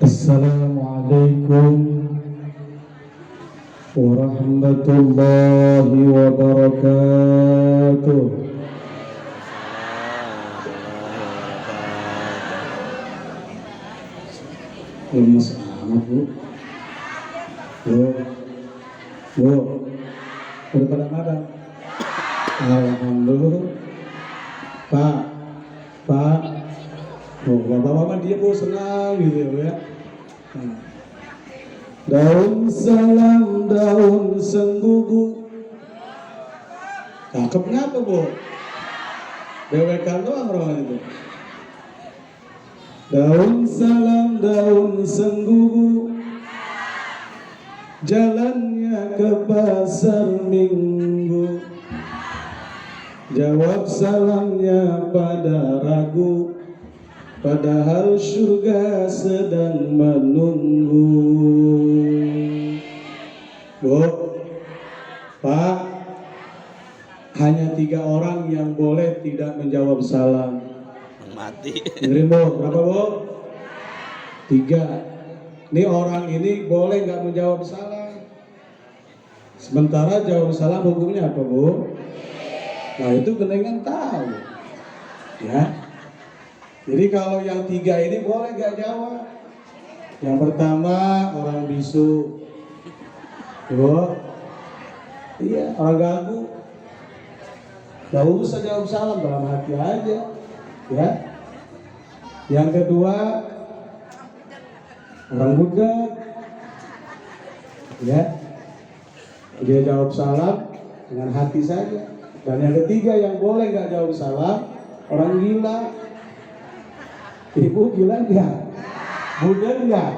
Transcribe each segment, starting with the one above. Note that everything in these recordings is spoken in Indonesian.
Assalamualaikum warahmatullahi wabarakatuh. Lemes amat bu. Bu, udah pada makan? Alhamdulillah. Pak. Oh, bapak-bapak dia bu senang gitu ya. Daun salam, daun senggugu. Cakep ngapa bu? BWK doang orang itu. Daun salam, daun senggugu, jalannya ke pasar minggu. Jawab salamnya pada ragu, padahal surga sedang menunggu. Bu, Pak, hanya 3 orang yang boleh tidak menjawab salam. Mati. Dengerin bu, berapa bu? 3. Ini orang ini boleh nggak menjawab salam. Sementara jawab salam hukumnya apa bu? Nah itu kenengan tahu, ya. Jadi kalau yang 3 ini boleh nggak jawab. Yang pertama orang bisu, bu. Iya, orang ganggu. Gak usah jawab salam, dalam hati aja, ya. Yang kedua orang budak, ya. Dia jawab salam dengan hati saja. Dan yang ketiga yang boleh nggak jawab salam, orang gila. Ibu gila nggak? Budak nggak?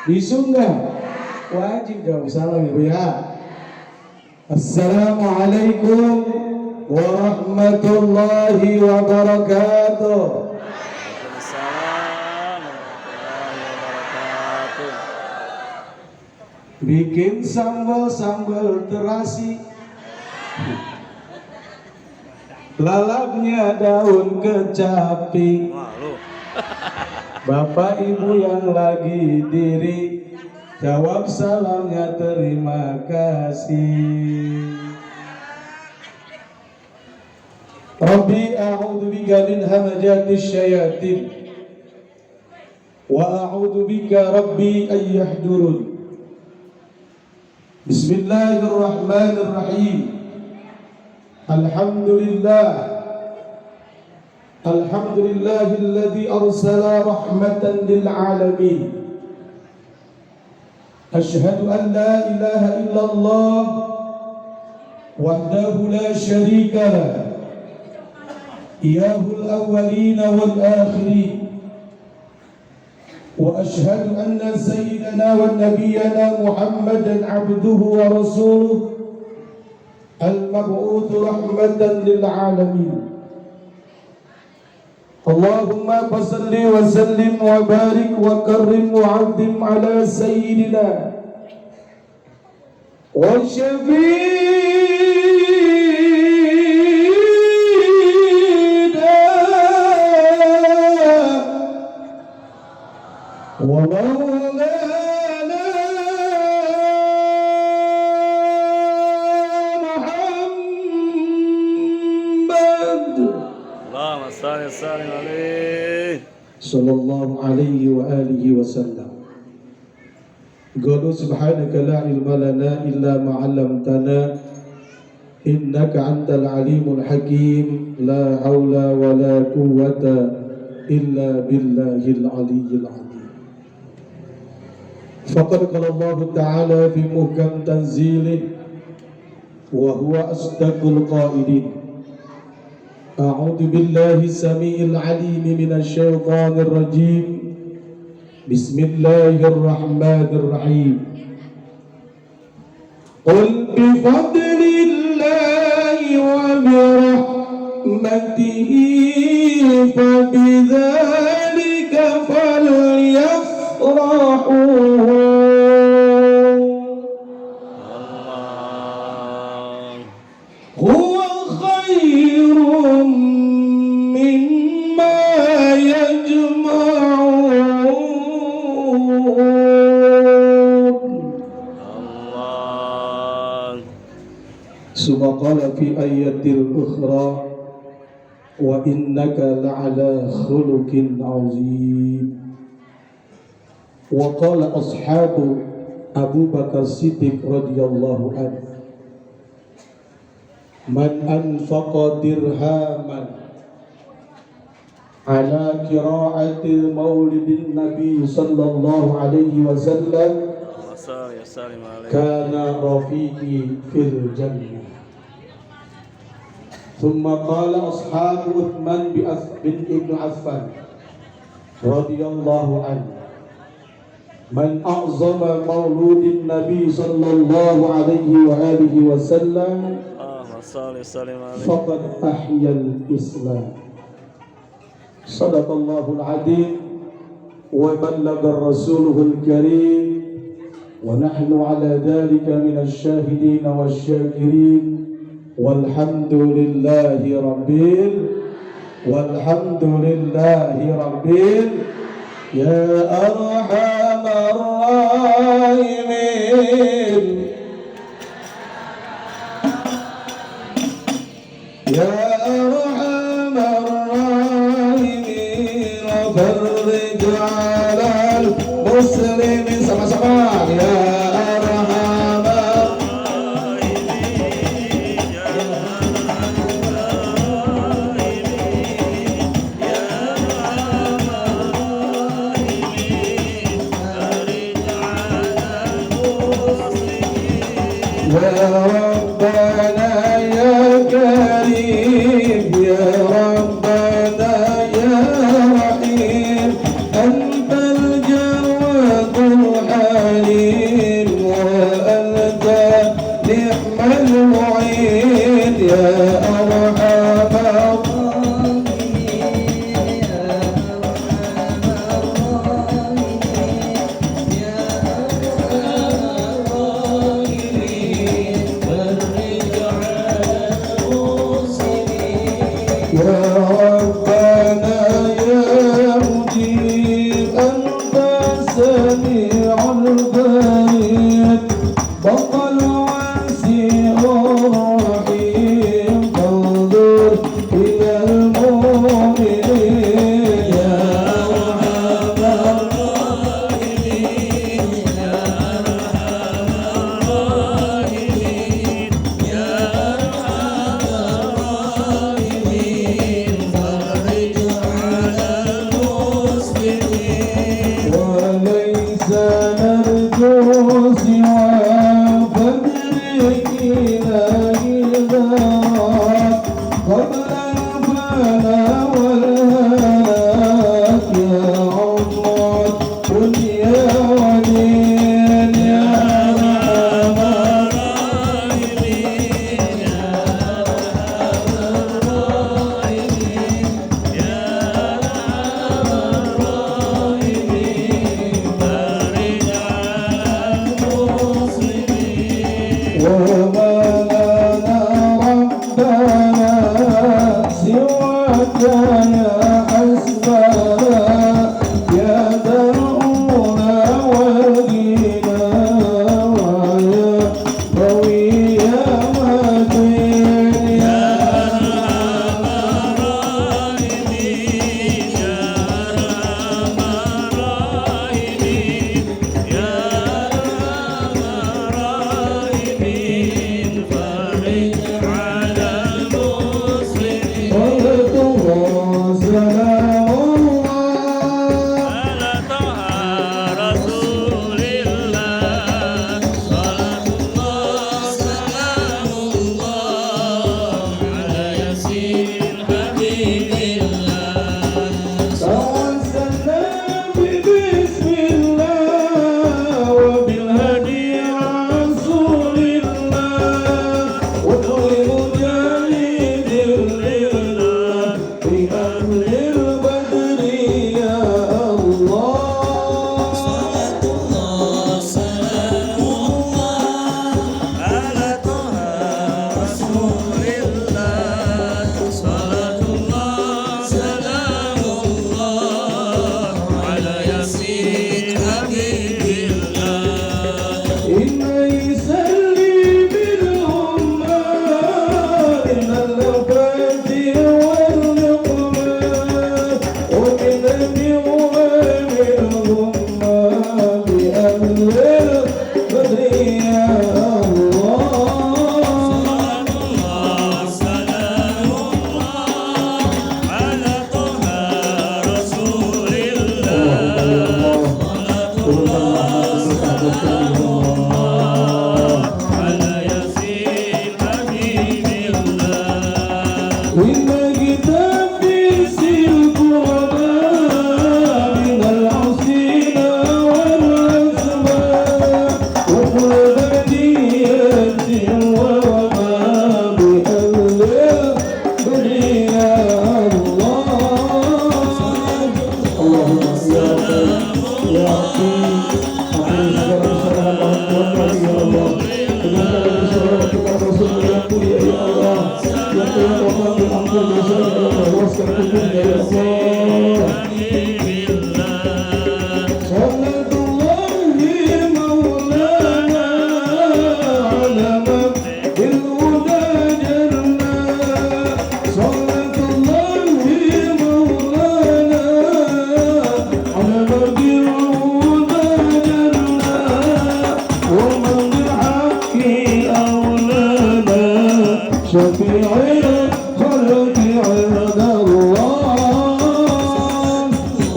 Bisu nggak? Wajib jawab salam ibu ya. Assalamualaikum warahmatullahi wabarakatuh. Bikin sambal terasi, lalapnya daun kecapi. Bapak ibu yang lagi diri, jawab salamnya terima kasih. Rabbi a'udzu bika min hamajatis syayatin wa a'udzu bika rabbi an yahdurun. Bismillahirrahmanirrahim. Alhamdulillahilladzi arsala rahmatan lil alamin. Asyhadu an la ilaha illallah wahdahu la syarika lah. Iyahul awwalin wal akhirin. وأشهد أن سيدنا ونبينا محمدا عبده ورسوله المبعوث رحمة للعالمين. اللهم صل وسلم وبارك وكرم وعظم على سيدنا ومولانا محمد اللهم صل وسلم عليه صلى الله عليه وآله وسلم. قالوا سبحانك لا علم لنا إلا ما علمتنا إنك أنت العليم الحكيم. لا حول ولا قوة إلا بالله العلي العظيم. فقد قال الله تعالى في محكم تنزيله وهو أصدق القائلين. أعوذ بالله السميع العليم من الشيطان الرجيم. بسم الله الرحمن الرحيم. قل بفضل الله وبرحمته فبذلك فليفرحوا هو خير مما يجمعون. ثم قال في آية أخرى وإنك لعلى خلق عظيم. وقال أصحاب أبو بكر الصديق رضي الله عنه من أنفق درهما على قراءة مولد النبي صلى الله عليه وسلم كان رفيقي في الجنة. ثم قال أصحاب عثمان بن عفان رضي الله عنه من أعظم مولود النبي صلى الله عليه وآله وسلم فقد أحيا الإسلام. صدق الله العظيم وبلغ رسوله الكريم ونحن على ذلك من الشاهدين والشاكرين والحمد لله رب يا أرحم الراحمين يا أرحم الراحمين فرج على المسلمين sama-sama ya أرحم يا ربنا يا كريم يا ربنا يا رحيم أنت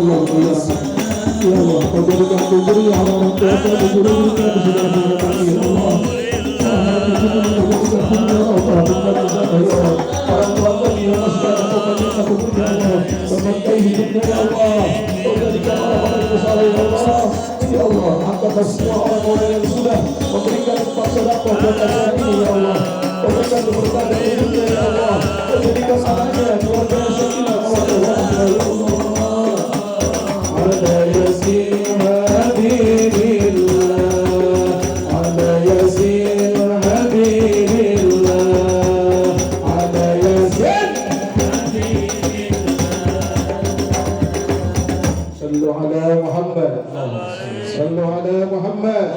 Allah ya Allah, kau berikan keberi orang tua kami, guru kita di segala macam ya Allah. Orang tua kami yang masih ada pokoknya aku beri Allah, berbagai hidupnya ya Allah, kau jadikan orang-orang yang bersalah ya Allah. Ya Allah, angkatlah semua orang-orang yang sudah memberikan tempat sedekah buat acara ini ya Allah. Kau berikan keberkahan dalam hidupnya ya Allah. Kau jadikan anaknya keluarga yang sakinah mawaddah ya Allah. Ala yasin habibillah, ala yasin habibillah, ala yasin habibillah. Sallu ala Muhammad, sallu ala Muhammad.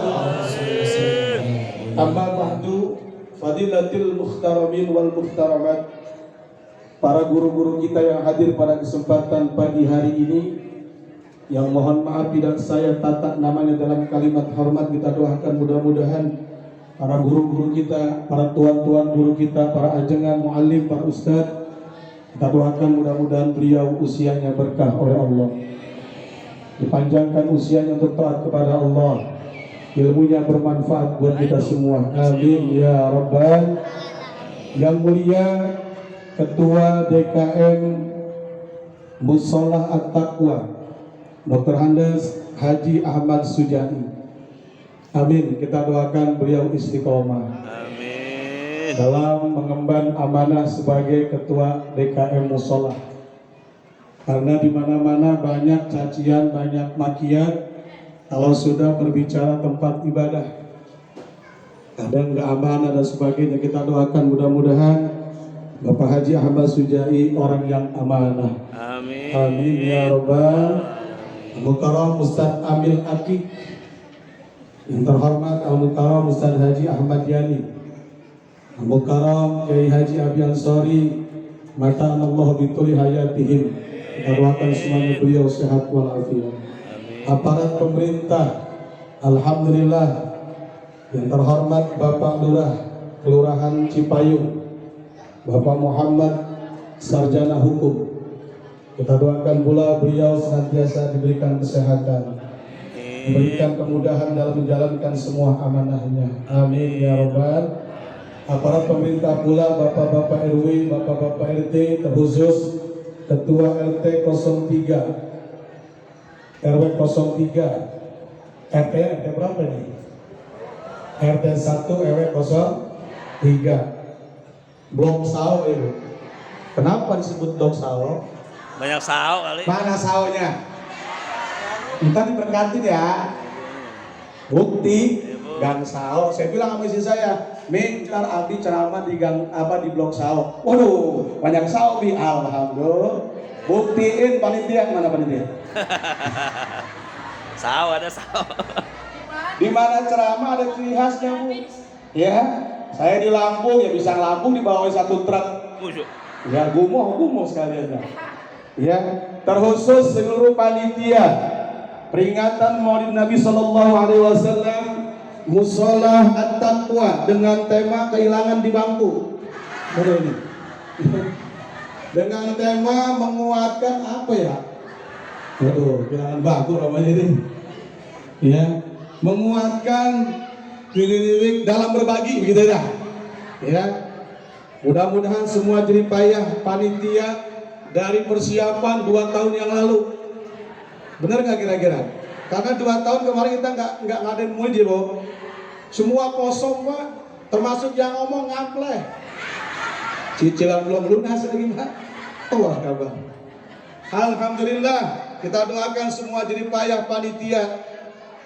Amma ba'du, fadilatil muhtaramin wal muhtaramat, para guru-guru kita yang hadir pada kesempatan pagi hari ini, yang mohon maaf tidak saya tata namanya dalam kalimat hormat, kita doakan mudah-mudahan para guru-guru kita, para tuan-tuan guru kita, para ajengan, muallim, para ustadz, kita doakan mudah-mudahan beliau usianya berkah oleh Allah, dipanjangkan usianya untuk taat kepada Allah, ilmunya bermanfaat buat kita semua, amin ya rabbal. Yang mulia Ketua DKM Musholah At-Taqwa Dr. Andes Haji Ahmad Sujai, amin, kita doakan beliau istiqomah Amin. dalam mengemban amanah sebagai Ketua DKM Musholah, karena di mana-mana banyak cacian, banyak makian kalau sudah berbicara tempat ibadah, kadang nggak amanah dan sebagainya. Kita doakan mudah-mudahan Bapak Haji Ahmad Sujai orang yang amanah, Amin. amin ya rabbal. Al-Mukarram Ustadz Amil Akik, yang terhormat Al-Mukarram Ustadz Haji Ahmad Yani, Al-Mukarram Kiai Haji Abi Ansori, mata Allah bituli hayatihim, kita doakan semuanya beliau sehat walafiat. Aparat pemerintah, alhamdulillah, yang terhormat Bapak Lurah Kelurahan Cipayung, Bapak Muhammad Sarjana Hukum, kita doakan pula beliau senantiasa diberikan kesehatan, diberikan kemudahan dalam menjalankan semua amanahnya, amin ya rabbal. Aparat pemerintah pula, Bapak-Bapak RW, Bapak-Bapak RT, terkhusus Ketua RT 03, RW 03, RT berapa nih? RT 1 RW 03, Blok Sao itu. Kenapa disebut Blok Sao? Banyak sao kali. Mana saonya? Kita diberkatin ya. Bukti Gang Sao. Saya bilang sama istri saya, "Min, ntar Abi ceramah di gang apa di Blok Sao." Waduh, banyak sao bi. Alhamdulillah. Buktiin panitia, mana panitia? Sao ada sao. Di mana ceramah ada ciri khasnya, Bu. Ya, saya di Lampung ya, bisa Lampung dibawa satu truk. Musuh. Ya, gumoh sekalian. Ya, terkhusus seluruh panitia peringatan Maulid Nabi Sallallahu Alaihi Wasallam Musholah At-Taqwa dengan tema kehilangan di bangku. Betul ini. Dengan tema menguatkan apa ya? Waduh, kehilangan bangku namanya ini. Ya, menguatkan diri dalam berbagi begitu ya. Ya. Mudah-mudahan semua jerih payah panitia dari persiapan 2 tahun yang lalu, benar nggak kira-kira? Karena 2 tahun kemarin kita nggak ngadain muji, Bu. Semua kosong, Pak. Termasuk yang ngomong ngapleh. Cicilan belum lunas lagi, Pak. Wah, kabar. Alhamdulillah, kita doakan semua jerih payah panitia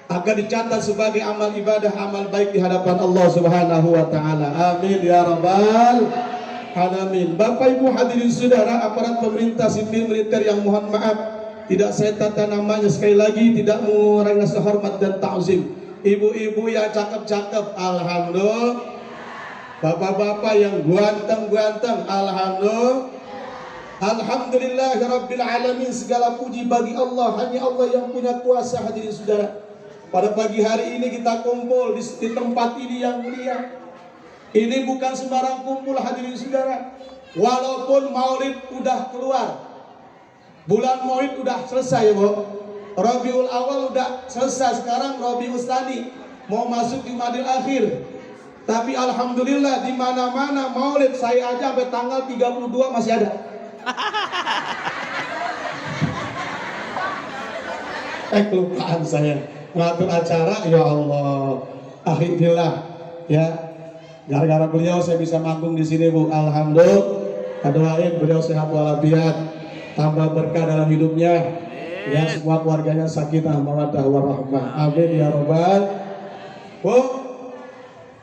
agar dicatat sebagai amal ibadah, amal baik di hadapan Allah Subhanahu wa taala. Amin ya rabbal alamin. Bapak Ibu hadirin saudara, aparat pemerintah sipil militer yang mohon maaf tidak saya tata namanya, sekali lagi tidak mengurangi rasa hormat dan ta'zim. Ibu-ibu yang cakep-cakep, alhamdulillah. Bapak-bapak yang ganteng-ganteng, alhamdulillah. Alhamdulillahirabbil alamin, segala puji bagi Allah, hanya Allah yang punya kuasa. Hadirin saudara, pada pagi hari ini kita kumpul di tempat ini yang mulia. Ini bukan sembarang kumpul, hadirin saudara. Walaupun maulid udah keluar, Bulan Maulid udah selesai, Bu. Rabiul Awal udah selesai, sekarang Rabiul Tsani mau masuk Jumadil Akhir. Tapi alhamdulillah di mana-mana Maulid saya aja sampai tanggal 32 masih ada. Kelupaan saya ngatur acara, ya Allah. Akhirnya ya, gara-gara beliau saya bisa manggung di sini, Bu. Alhamdulillah. Doain beliau sehat walafiat, tambah berkah dalam hidupnya. Ya, semua keluarganya sakinah mawaddah warahmah. Amin ya robbal. Bu,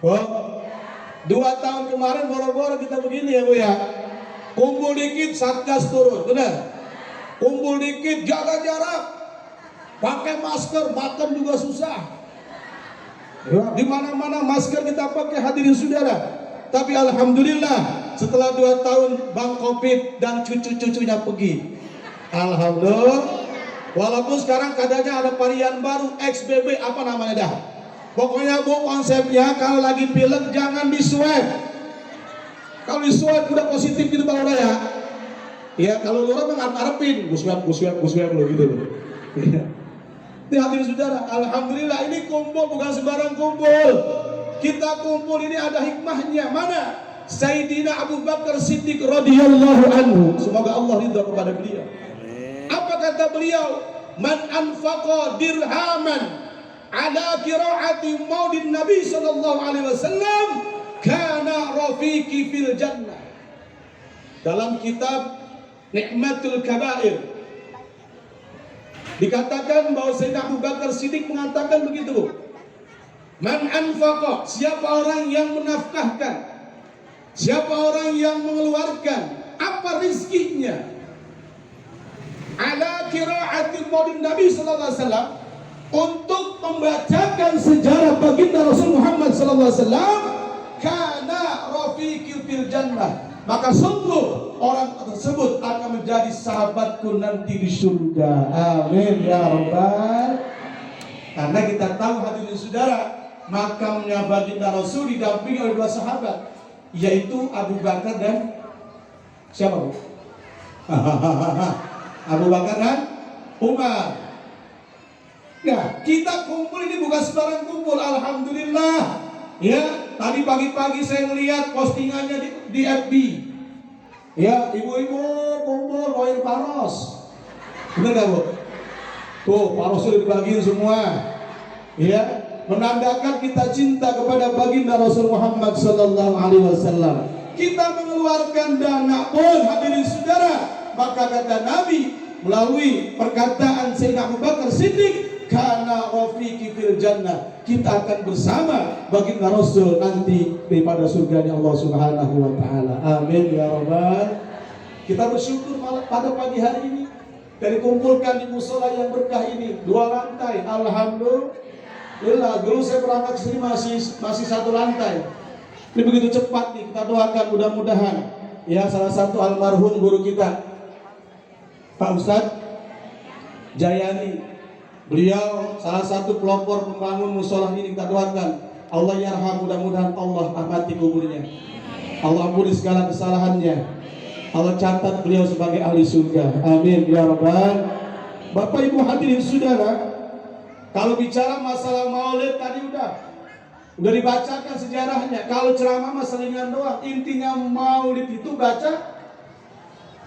2 tahun kemarin boro-boro kita begini ya, Bu ya. Kumpul dikit Satgas turun, benar. Kumpul dikit jaga jarak, pakai masker, makan juga susah. Ya, di mana-mana masker kita pakai, hadirin saudara. Tapi alhamdulillah setelah 2 tahun Bang Covid dan cucu-cucunya pergi. Alhamdulillah. Walaupun sekarang katanya ada varian baru XBB, apa namanya dah. Pokoknya, Bu, konsepnya kalau lagi pilek jangan di swab. Kalau di swab udah positif gitu Bang udah ya. Ya kalau luar ngarepin gue swab lo gitu loh. Ini hadirin saudara, alhamdulillah ini kumpul bukan sembarang kumpul. Kita kumpul ini ada hikmahnya. Mana? Sayyidina Abu Bakar Siddiq radhiyallahu anhu. Semoga Allah ridha kepada beliau. Apa kata beliau? Man anfaqa dirhaman ala qiraati maulid Nabi sallallahu alaihi wasallam kana rafiqi fil jannah. Dalam kitab Nikmatul Kabair dikatakan bahwa Sayyidina Abu Bakar Siddiq mengatakan begitu. Man anfaqa, siapa orang yang menafkahkan, siapa orang yang mengeluarkan apa rizkinya ala qiraatil maulid Nabi sallallahu alaihi wasallam, untuk membacakan sejarah baginda Rasul Muhammad sallallahu alaihi wasallam, kana rafiqi fil jannah, maka sungguh orang tersebut akan menjadi sahabatku nanti di surga. Amin ya rabbal. Karena kita tahu hadirin saudara, makamnya baginda Rasul didampingi oleh 2 sahabat, yaitu Abu Bakar dan siapa, Bu? Abu Bakar dan Umar. Nah, kita kumpul ini bukan sembarang kumpul, alhamdulillah. Ya, tadi pagi-pagi saya melihat postingannya di FB. Ya, ibu-ibu kumpul bawain paros. Benar gak, Bu? Tuh, paros sudah dibagiin semua. Ya, menandakan kita cinta kepada baginda Rasul Muhammad sallallahu alaihi wasallam. Kita mengeluarkan dana pun, hadirin saudara, maka kata Nabi melalui perkataan Sayyidina Abu Bakar Siddiq, kana rafiqi fil jannah, kita akan bersama baginda Rasul nanti daripada surganya Allah Subhanahu wa taala. Amin ya rabbal. Kita bersyukur pada pagi hari ini dari kumpulkan di mushola yang berkah ini, 2 lantai. Alhamdulillah. Dulu saya berangkat ke sini masih 1 lantai. Ini begitu cepat nih, kita doakan mudah-mudahan ya salah satu almarhum guru kita Pak Ustadz Jayani, beliau salah satu pelopor pembangun mushola ini, kita doakan Allah yarham, mudah-mudahan Allah rahmati kuburnya, Allah ampuni segala kesalahannya, Allah catat beliau sebagai ahli surga. Amin ya rabbal. Bapak Ibu hadirin saudara, kalau bicara masalah maulid tadi udah dibacakan sejarahnya. Kalau ceramah mah selingan doang. Intinya maulid itu baca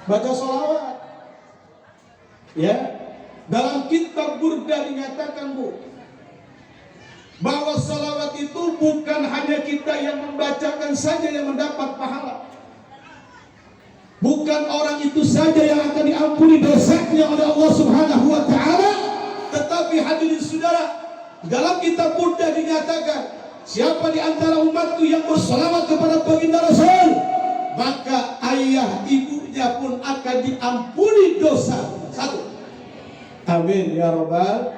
sholawat. Ya, dalam kitab Burda dinyatakan, Bu, bahwa sholawat itu bukan hanya kita yang membacakan saja yang mendapat pahala. Bukan orang itu saja yang akan diampuni dosanya oleh Allah Subhanahu wa taala, tetapi hadirin saudara, dalam kitab Burda dinyatakan, siapa di antara umatku yang berselawat kepada baginda Rasul, maka ayah ibunya pun akan diampuni dosa. 1. Amin ya rabbal.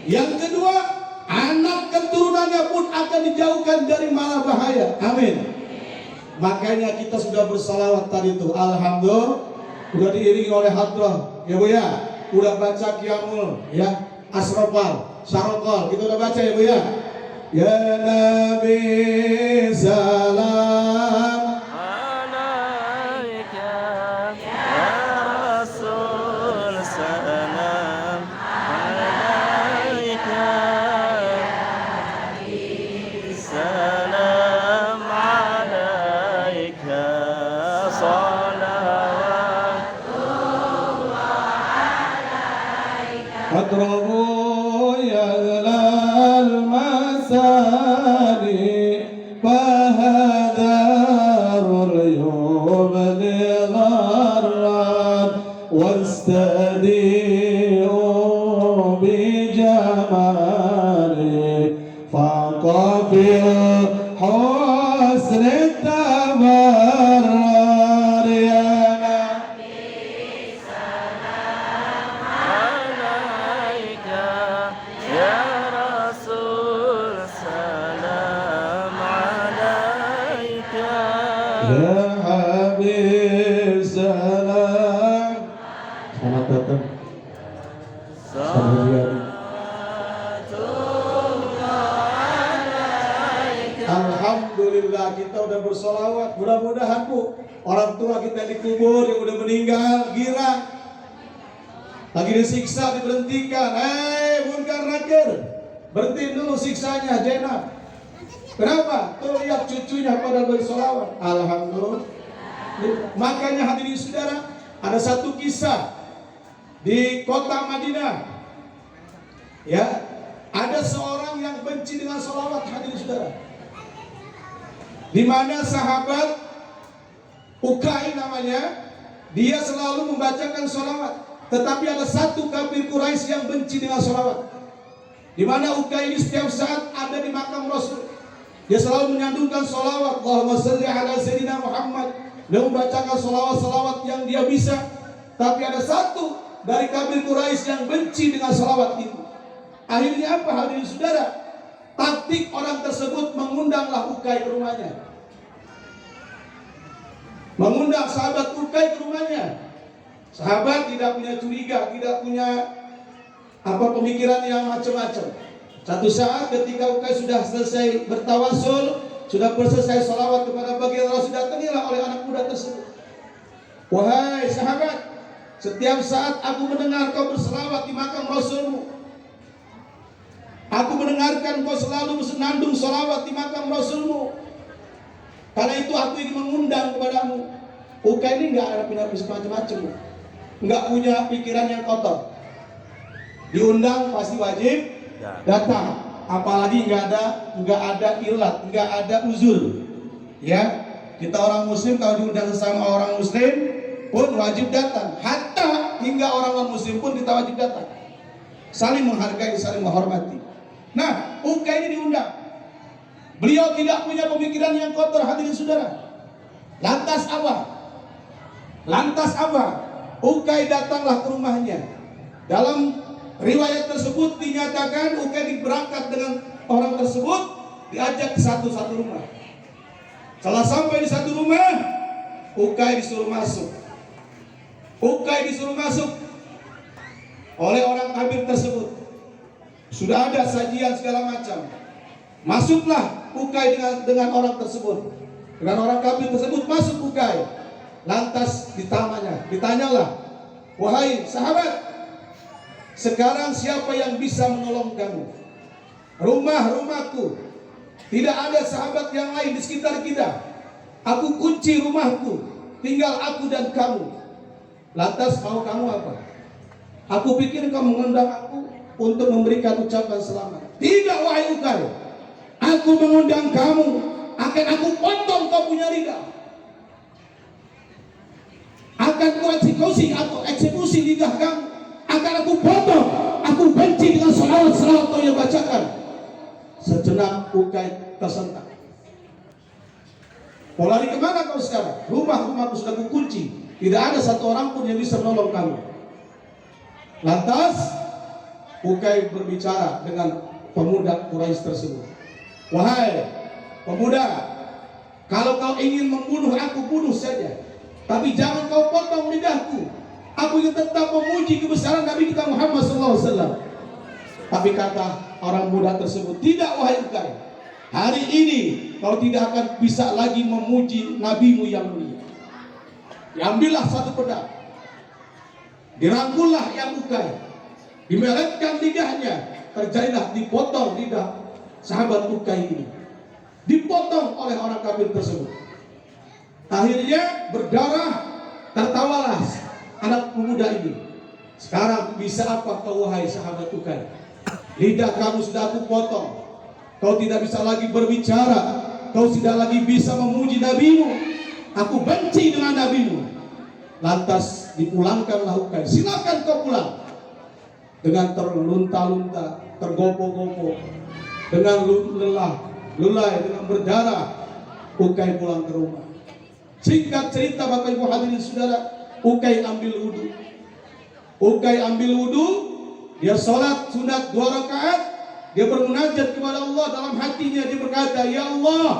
Yang kedua, anak keturunannya pun akan dijauhkan dari mara bahaya. Amin. Makanya kita sudah bersalawat tadi itu, alhamdulillah, sudah diiringi oleh hadrah, ya Bu ya, udah baca qiyamul ya, asrofal, syarokol, kita udah baca ya Bu ya. Ya Nabi salam alaika ya Rasul اضربوا يا ذا المساني فهذا العيوب لغرات واستديروا بجمالي فقفل حسن التبرر يا عليك يا رسول سلام عليك يا حبيب سلام. Selamat datang. Alhamdulillah kita udah bersolawat. Mudah-mudahan Bu, orang tua kita dikubur yang udah meninggal girang, lagi disiksa diberhentikan. Munkar Nakir, berhenti dulu siksanya Jenab. Kenapa? Tuh lihat cucunya pada bersolawat. Alhamdulillah. Makanya hadirin saudara, ada satu kisah di kota Madinah. Ya, ada seorang yang benci dengan solawat, hadirin saudara. Di mana sahabat Ukai namanya, dia selalu membacakan solawat. Tetapi ada satu kafir Quraisy yang benci dengan solawat. Di mana Ukai ini setiap saat ada di makam Rasul, dia selalu menyandungkan solawat. Allahumma salli ala Sayyidina Muhammad. Dia membacakan solawat-solawat yang dia bisa. Tapi ada satu dari kafir Quraisy yang benci dengan solawat itu. Akhirnya apa, hadirin saudara? Taktik orang tersebut mengundanglah Ukai ke rumahnya, mengundang sahabat Ukai ke rumahnya. Sahabat tidak punya curiga, tidak punya pemikiran yang macam-macam. Satu saat ketika Ukai sudah selesai bertawasul, sudah selesai salawat kepada baginda Rasul, datangilah oleh anak muda tersebut. Wahai sahabat, setiap saat aku mendengar kau berselawat di makam Rasulmu. Aku mendengarkan kau selalu bersenandung salawat di makam Rasulmu. Karena itu aku ingin mengundang kepadamu. Ukai ini nggak ada pindah-pindah macam-macam, nggak punya pikiran yang kotor. Diundang pasti wajib datang. Apalagi nggak ada ilat, nggak ada uzur. Ya, kita orang Muslim kalau diundang sama orang Muslim pun wajib datang. Hatta hingga orang non Muslim pun kita wajib datang. Saling menghargai, saling menghormati. Nah, Ukai ini diundang. Beliau tidak punya pemikiran yang kotor, hadirin saudara. Lantas apa? Ukai datanglah ke rumahnya. Dalam riwayat tersebut dinyatakan Ukai berangkat dengan orang tersebut, diajak ke satu rumah. Setelah sampai di satu rumah, Ukai disuruh masuk oleh orang kafir tersebut. Sudah ada sajian segala macam. Masuklah Ukai dengan orang tersebut, dengan orang kafir tersebut. Masuk Ukai. Lantas ditanyalah, wahai sahabat, sekarang siapa yang bisa menolong kamu? Rumahku tidak ada sahabat yang lain di sekitar kita. Aku kunci rumahku, tinggal aku dan kamu. Lantas mau kamu apa? Aku pikir kau mengundang aku untuk memberikan ucapan selamat. Tidak, wahai Ukai. Aku mengundang kamu, akan aku potong kau punya lidah. Akan ku eksekusi lidah kamu. Akan aku potong. Aku benci dengan salawat kau yang bacakan. Sejenak Ukai tersentak. Mau lari kemana kau sekarang? Rumahku sudah kukunci. Tidak ada satu orang pun yang bisa menolong kamu. Lantas Ukai berbicara dengan pemuda Quraisy tersebut. Wahai pemuda, kalau kau ingin membunuh aku, bunuh saja. Tapi jangan kau potong lidahku. Aku ingin tetap memuji kebesaran Nabi kita Muhammad SAW. Tapi kata orang muda tersebut, tidak wahai Ukai. Hari ini kau tidak akan bisa lagi memuji Nabimu yang mulia. Diambillah satu pedang, dirangkullah yang Ukai, dimeletkan lidahnya, terjadilah dipotong lidah sahabat Ukai ini, dipotong oleh orang kafir tersebut. Akhirnya berdarah, tertawalah anak pemuda ini. Sekarang bisa apa kau wahai sahabat Ukay? Lidah kamu sudah aku potong. Kau tidak bisa lagi berbicara. Kau tidak lagi bisa memuji nabimu. Aku benci dengan nabimu. Lantas dipulangkanlah Ukay. Silakan kau pulang. Dengan terlunta-lunta, tergopoh-gopoh, dengan lelai, dengan berdarah, Ukay pulang ke rumah. Singkat cerita Bapak Ibu hadirin saudara, Ukay ambil wudhu. Ukay ambil wudhu, dia sholat sunat 2 rakaat, dia bermunajat kepada Allah dalam hatinya, dia berkata, ya Allah,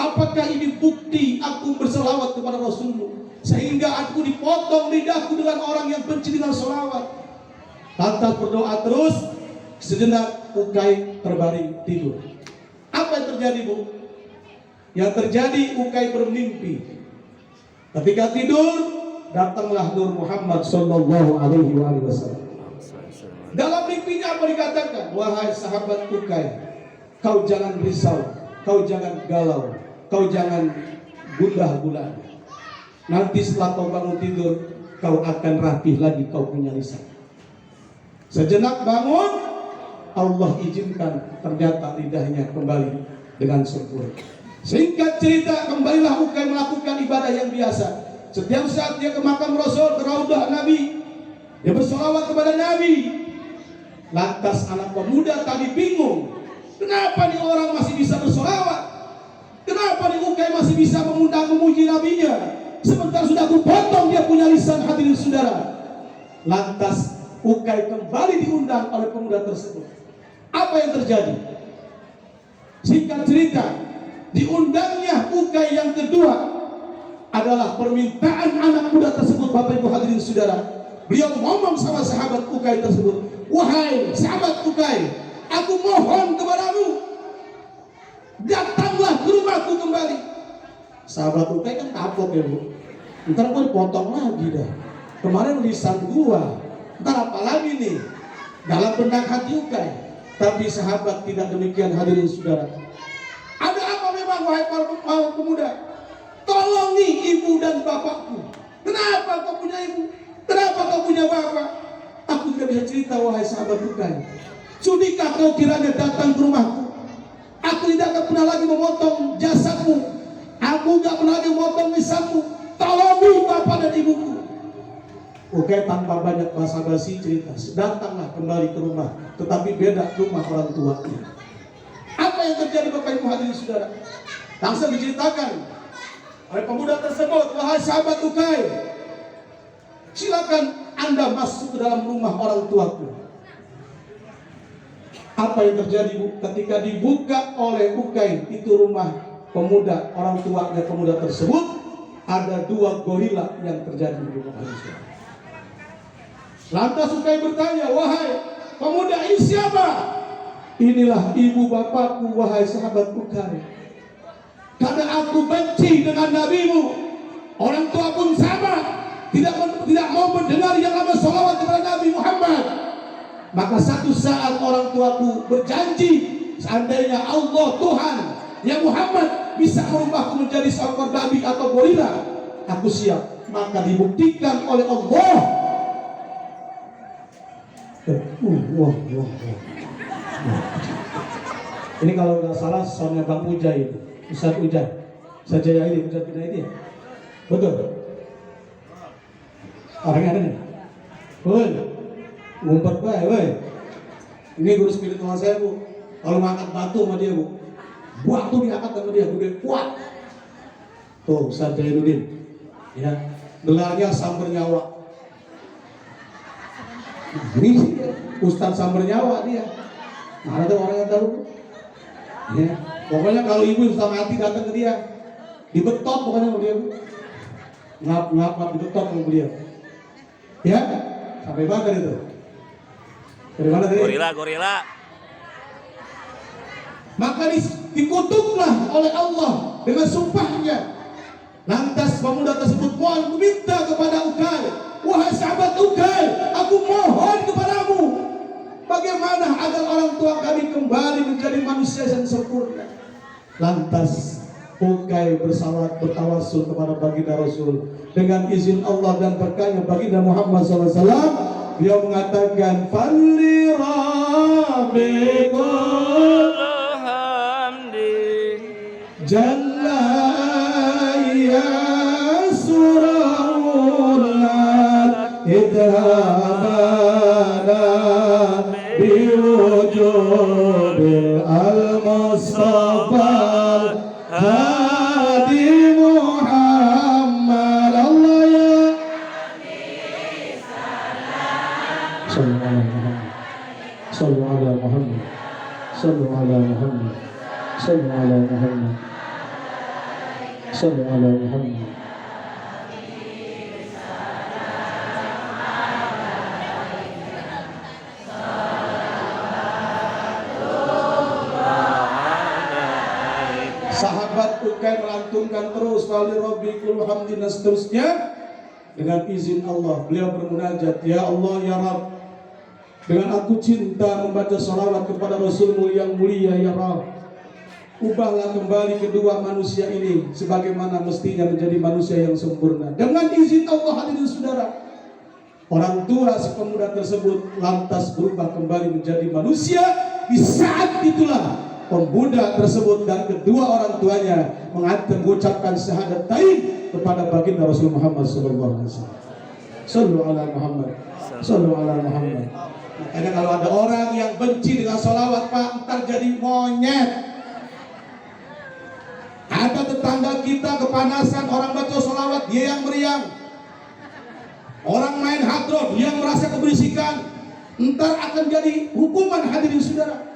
apakah ini bukti aku berselawat kepada Rasulmu sehingga aku dipotong lidahku dengan orang yang benci dengan selawat? Lantas berdoa terus, sejenak Ukay terbaring tidur. Apa yang terjadi, Bu? Yang terjadi Ukay bermimpi. Ketika tidur, datanglah Nur Muhammad sallallahu alaihi wasallam. Dalam mimpinya apa dikatakan? Wahai sahabat Ukay, kau jangan risau, kau jangan galau, kau jangan gundah gulana. Nanti setelah kau bangun tidur, kau akan rapih lagi kau punya lisan. Sejenak bangun, Allah izinkan ternyata lidahnya kembali dengan sempurna. Singkat cerita, kembalilah Ukay melakukan ibadah yang biasa. Setiap saat dia ke makam Rasul, ke Raudah Nabi, dia bersolawat kepada Nabi. Lantas anak pemuda tadi bingung, kenapa nih orang masih bisa bersolawat? Kenapa nih Ukay masih bisa mengundang memuji nabinya? Sebentar sudah aku potong dia punya lisan, hadirin saudara. Lantas Ukay kembali diundang oleh pemuda tersebut. Apa yang terjadi? Singkat cerita, diundangnya Ukay yang kedua adalah permintaan anak muda tersebut. Bapak Ibu hadirin saudara, beliau ngomong sama sahabat Ukay tersebut, wahai sahabat Ukay, aku mohon kepadamu, datanglah ke rumahku kembali. Sahabat Ukay kan kapok ya, Bu. Ntar gua dipotong lagi dah. Kemarin lisan gua, ntar apa lagi nih? Dalam benak hati Ukay. Tapi sahabat tidak demikian, hadirin saudara. Ada apa memang wahai para pemuda? Tolong nih ibu dan bapakku. Kenapa kau punya ibu? Kenapa kau punya bapak? Aku tidak bisa cerita wahai sahabat Ukay. Sudikah kau kiranya datang ke rumahku? Aku tidak akan pernah lagi memotong jasadmu. Aku tidak pernah lagi memotong lisanmu. Tolongi bapak dan ibuku. Ukay tanpa banyak basa-basi cerita, datanglah kembali ke rumah, tetapi beda rumah orang tuanya. Apa yang terjadi Bapak Ibu hadirin saudara? Langsung diceritakan oleh pemuda tersebut, wahai sahabat Ukay, silakan Anda masuk ke dalam rumah orang tuaku. Apa yang terjadi, Bu? Ketika dibuka oleh Ukay itu rumah pemuda, orang tuanya pemuda tersebut, ada 2 gorila yang terjadi di rumah manusia. Lantas Ukay bertanya, wahai pemuda, ini siapa? Inilah ibu bapakku, wahai sahabat Ukay. Karena aku benci dengan nabimu, orang tua pun sama, tidak mau mendengar yang namanya sholawat kepada Nabi Muhammad. Maka satu saat orang tuaku berjanji, seandainya Allah Tuhan yang Muhammad bisa merubahku menjadi seekor babi atau gorila, aku siap. Maka dibuktikan oleh Allah. Ini kalau nggak salah soalnya Bang Ujai, Ustaz Ujai, Ustaz Jaya ini, Ustaz Jaya ini, betul? Orangnya ada nih, woi, ngumpet baik, woi. Ini guru spiritual saya, Bu. Kalau ngangkat batu sama dia, Bu, batu diangkat sama dia, gede kuat. Tuh Ustaz Jainuddin, ya, gelarnya Samber Nyawa. Ini Ustadz Samber Nyawa dia. Mana tuh orang yang tahu? Ya, pokoknya kalau ibu sudah mati datang ke dia, dibetot pokoknya sama dia. Ngap dibetot sama beliau. Ya, sampai mana itu? Dari mana tadi? Gorila. Maka dikutuklah oleh Allah dengan sumpahnya. Lantas pemuda tersebut mohon meminta kepada Ukay, wahai sahabat Ukay, aku mohon kepadamu, bagaimana agar orang tua kami kembali menjadi manusia yang sempurna. Lantas Ukay bersalawat bertawasul kepada baginda Rasul. Dengan izin Allah dan berkahnya baginda Muhammad SAW, Beliau mengatakan falli rabbikul hamdi jalla yasurullah idhabana biwujubil al-mustafa hadi Muhammad. Allah ya sallu ala Muhammad, sallu ala Muhammad, sallu ala Muhammad, sallu ala Muhammad. Sahabat bukan melantunkan terus wali rabbikul hamdi dan seterusnya. Dengan izin Allah beliau bermunajat, ya Allah ya Rabb, dengan aku cinta membaca salawat kepada Rasulmu yang mulia ya Rabb, ubahlah kembali kedua manusia ini sebagaimana mestinya menjadi manusia yang sempurna. Dengan izin Allah hadirin saudara, orang tua si pemuda tersebut lantas berubah kembali menjadi manusia. Di saat itulah pemuda tersebut dan kedua orang tuanya mengucapkan syahadatain kepada baginda Rasul Muhammad sallallahu alaihi wasallam. Sallu ala Muhammad, sallu ala Muhammad. Makanya kalau ada orang yang benci dengan sholawat, Pak, ntar jadi monyet. Ada tetangga kita kepanasan, orang baca sholawat, dia yang meriang. Orang main hadroh, dia yang merasa keberisikan. Ntar akan jadi hukuman hadirin saudara.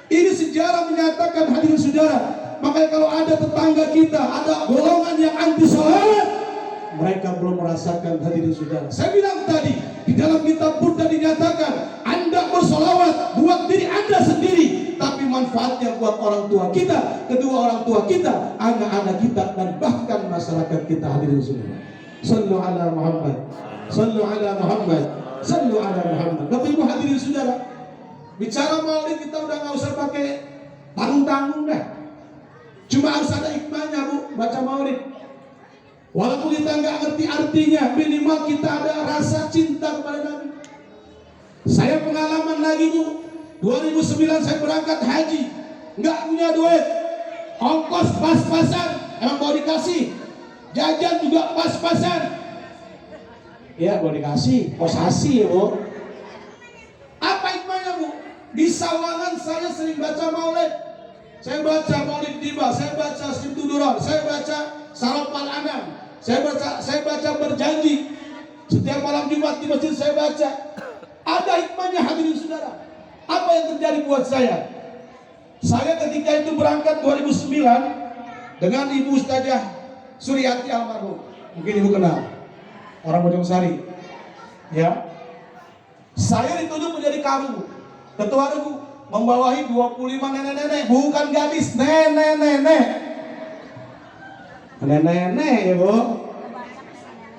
Ini sejarah menyatakan hadirin saudara. Makanya kalau ada tetangga kita, ada golongan yang anti sholawat, mereka belum merasakan hadirin saudara. Saya bilang tadi, di dalam kitab Buddha dinyatakan, Anda bersolawat buat diri Anda sendiri, tapi manfaatnya buat orang tua kita, kedua orang tua kita, anak-anak kita, dan bahkan masyarakat kita hadirin saudara. Sallu ala Muhammad, sallu ala Muhammad, sallu ala Muhammad. Bapak Ibu hadirin saudara, bicara maulid kita udah nggak usah pakai tanggung-tanggung dah. Cuma harus ada hikmahnya Bu, baca maulid. Walaupun kita nggak ngerti artinya, minimal kita ada rasa cinta kepada Nabi. Saya pengalaman lagi Bu, 2009 saya berangkat haji, nggak punya duit, ongkos pas-pasan, emang mau dikasih, jajan juga pas-pasan. Ya mau dikasih, posasi ya Bu. Apa hikmahnya Bu? Di Sawangan saya sering baca maulid. Saya baca Maulid Tiba, saya baca Simtuduron, saya baca Sarapal Anam, saya baca Berjanji. Setiap malam Jumat di masjid saya baca. Ada hikmahnya hadirin saudara. Apa yang terjadi buat saya? Saya ketika itu berangkat 2009 dengan Ibu Ustazah Suryati almarhum. Mungkin Ibu kenal. Orang Bojongsari. Ya. Saya dituduh menjadi kamu, ketua regu, membawahi 25 nenek-nenek, bukan gadis, nenek-nenek. Nenek-nenek ya Bu.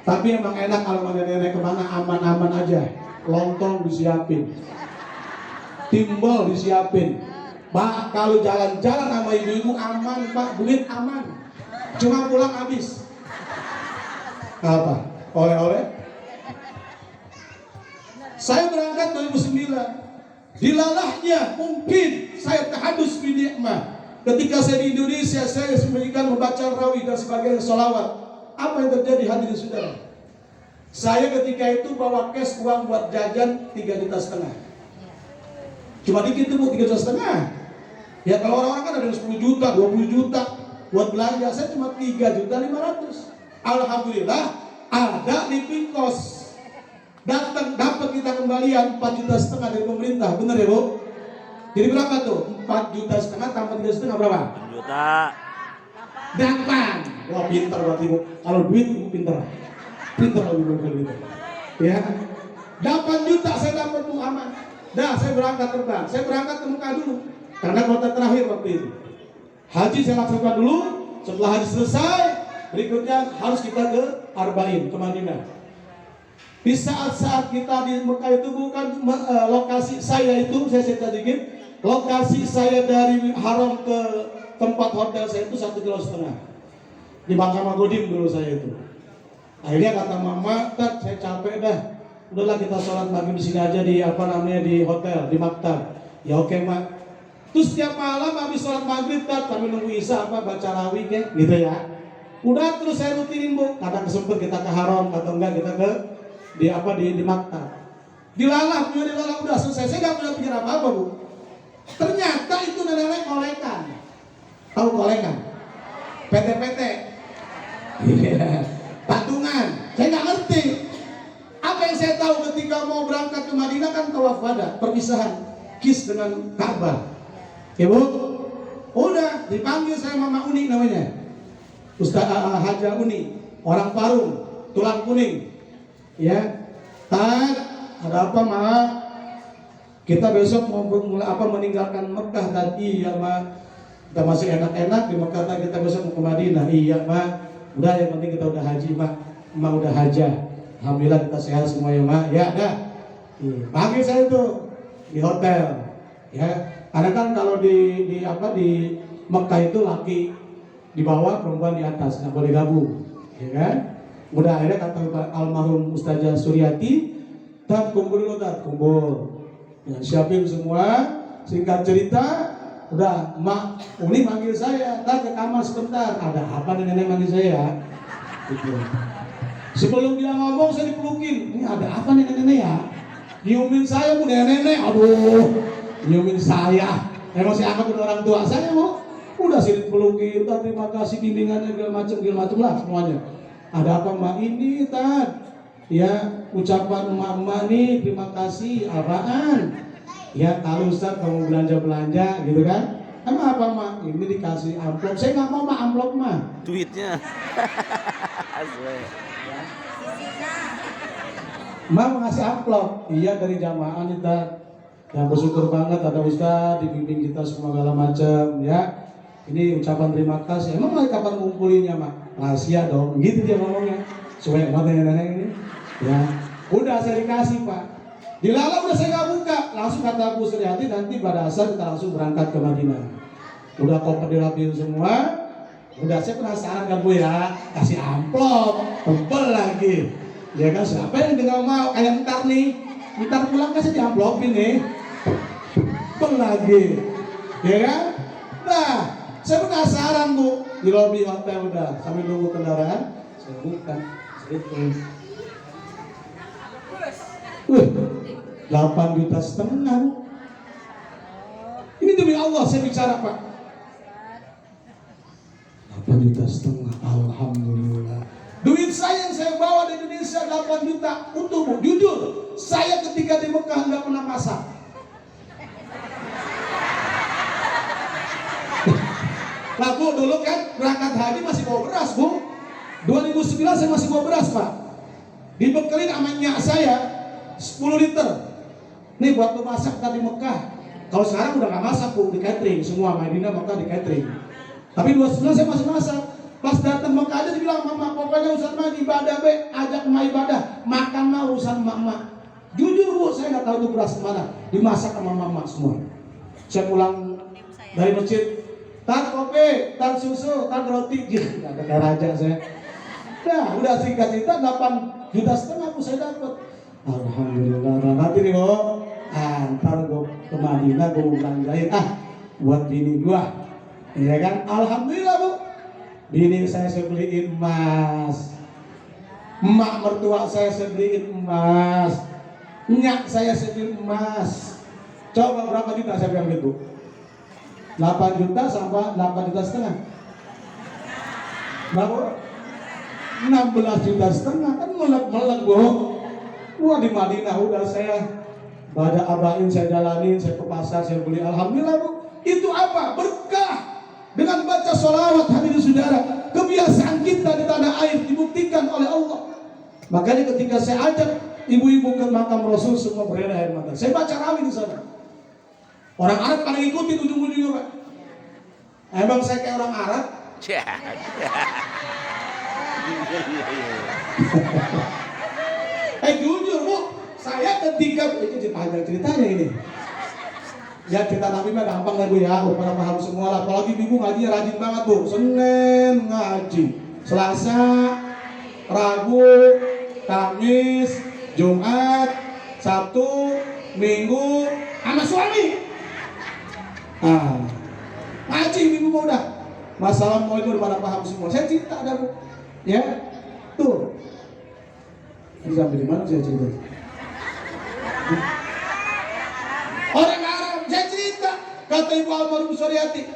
Tapi emang enak kalau nenek-nenek kemana aman-aman aja. Lontong disiapin, timbal disiapin. Pak, kalau jalan-jalan sama ibu-ibu aman Pak, duit aman. Cuma pulang habis. Apa? Oleh-oleh? Saya berangkat 2009. Dilalahnya mungkin saya tahadus bi nikmah. Ketika saya di Indonesia, saya memberikan membaca rawi dan sebagainya, sholawat. Apa yang terjadi hadirin saudara? Saya ketika itu bawa cash uang buat jajan 3,5 juta. Cuma dikit tuh Bu, 3,5 juta. Ya kalau orang-orang kan ada 10 juta, 20 juta buat belanja, saya cuma 3,5 juta. Alhamdulillah ada living cost. Dapat kita kembalian 4,5 juta dari pemerintah, benar ya Bu? Jadi berapa tuh? 4,5 juta tambah 3,5 juta berapa? 6 juta. Dapat. Wah pintar berarti Bu. Kalau duit Bu pintar. Pintar lebih pintar. Ya. 8 juta saya dapat Bu, aman. Dah saya berangkat terbang. Saya berangkat ke Mekah dulu. Karena kota terakhir waktu itu. Haji saya laksanakan dulu. Setelah haji selesai, berikutnya harus kita ke Arba'in, ke Madinah. Di saat-saat kita di Mekah itu bukan lokasi saya itu, saya cerita dikit. Lokasi saya dari haram ke tempat hotel saya itu 1,5 kilo. Di Mahkamah Godim dulu saya itu. Akhirnya kata mama, saya capek dah. udahlah kita sholat maghrib di sini aja di apa namanya di hotel, di maktab. Ya oke mak. Terus setiap malam habis sholat maghrib kami nunggu isya apa baca rawih gitu ya. Udah terus saya rutinin bu. Kadang kesempet kita ke haram atau enggak kita ke di maktab. Dilalah udah selesai. Saya nggak punya pikir apa bu. Ternyata itu nenek kolekan. Tahu kolekan? PT-PT. Iya. Patungan. Saya nggak ngerti. Apa yang saya tahu ketika mau berangkat ke Madinah kan tawaf wada, perpisahan kis dengan Ka'bah. Ya bu, udah dipanggil saya Mama Uni namanya, Ustaz Haja Uni, orang Parung, tulang kuning. Ya, Tad, ada apa Ma? Kita besok mau meninggalkan Mekah dan iya Ma, kita masih enak-enak di Mekah, dan kita besok mau ke Madinah. Iya Ma, udah yang penting kita udah haji Ma, Ma udah haja. Alhamdulillah kita sehat semua ya Ma. Ya dah. Panggil saya tuh di hotel. Ya, karena kan kalau di Mekah itu laki di bawah, perempuan di atas, nggak boleh gabung, ya kan? Udah akhirnya kata almarhum Ustazah Suryati, "Tat kumpul dulu, Tat kumpul." Ya, siapin semua. Singkat cerita, udah Mak Uni manggil saya, "Tat ke kamar sebentar." Ada apa nih nenek manggil saya? Gitu. Sebelum dia ngomong saya dipelukin. Ini ada apa nih nenek ya? Nyiumin saya bu nenek, aduh, nyiumin saya. Emang saya anggap orang tua saya bu. Udah sih dipelukin, terima kasih bimbingannya segala macam lah semuanya. Ada apa Mak ini Tad? Ya ucapan emak-emak nih terima kasih apaan? Ya kalau Ustaz kamu belanja gitu kan? Emang apa Mak? Ini dikasih amplop. Saya nggak mau Mak amplop Mak. Duitnya. Mak ngasih amplop. Iya dari jamaah nih Tad. Yang bersyukur banget ada Ustaz dibimbing kita semua segala macam ya. Ini ucapan terima kasih. Emang lagi kapan ngumpulinnya Mak? Rahasia dong. Gitu dia ngomongnya. Supaya banget nenek ini. Ya. Udah saya dikasih Pak. Dilala udah saya nggak buka. Langsung kata Bu Suryati nanti pada asar kita langsung berangkat ke Madinah. Udah koper dirapiin semua. Udah saya penasaran kan Bu ya. Kasih amplop. Tebel lagi. Ya kan siapa yang tinggal mau kayak ntar nih. Ntar pulang kasih diamplopin nih. Tebel lagi. Ya kan? Nah. Saya penasaran Bu, di lobi hotel udah sambil nunggu kendaraan, saya buka, wih, 8,5 juta Bu. Ini demi Allah saya bicara Pak. 8,5 juta, alhamdulillah. Duit saya yang saya bawa di Indonesia 8 juta untuk Bu. Jujur, saya ketika di Mekah nggak pernah masak. Lah Bu, dulu kan berangkat haji masih bawa beras Bu. 2009 saya masih bawa beras Pak. Dibekelin sama nyak saya 10 liter. Nih buat lu masak tadi Mekah. Kalau sekarang udah gak masak Bu, di catering semua Madinah Mekah di catering. Tapi 2009 saya masih masak. Pas datang Mekah aja dibilang Mama, pokoknya urusan mah ibadah be, ajak emak ibadah, makan mah urusan emak-emak. Jujur Bu, saya nggak tahu itu beras kemana. Dimasak sama mama semua. Saya pulang dari masjid. Tan kopi, tan susu, tan roti, gitu. Gak ada kayak raja saya. Nah, udah singkat cerita 8,5 juta Bu saya dapat. Alhamdulillah. Nanti nih Bu, ntar gue ke Madinah gue mau belanjain buat bini gua. Iya kan? Alhamdulillah Bu. Bini saya beliin emas. Emak mertua saya beliin emas. Nyak saya beliin emas. Coba berapa juta saya bilang gitu? 8 juta sama 8,5 juta. Berapa? 16,5 juta kan melek Bu. Wah di Madinah udah saya abain, saya jalanin, saya ke pasar, saya beli. Alhamdulillah Bu. Itu apa? Berkah. Dengan baca sholawat hadirin saudara, kebiasaan kita di tanah air dibuktikan oleh Allah. Makanya ketika saya ajak ibu-ibu ke makam Rasul semua beredar air mata. Saya baca rawih di sana. Orang Arab pada ngikutin ujung-ujungnya Pak. Emang saya kayak orang Arab? Jujur Bu, saya ketika itu panjang ceritanya ini. Ya cerita Nabi mah gampang lah Bu ya, pada paham semua lah. Apalagi ibu ngajinya rajin banget Bu. Senin ngaji, Selasa, Rabu, Kamis, Jumat, Sabtu, Minggu sama suami. Ngaji minggu mau udah. Masalah mau itu pada paham semua. Saya cerita ada Bu. Ya. Tuh. Ini sampai di mana saya cerita? Orang Arab, saya cerita. Kata Ibu Almarhum Suryati,